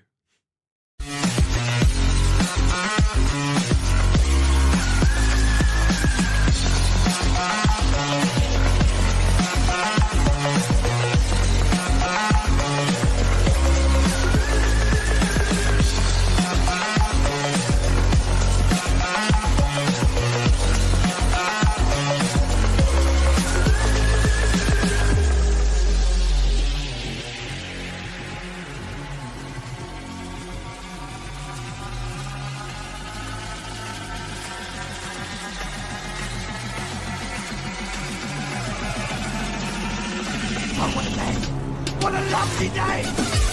What a lovely day!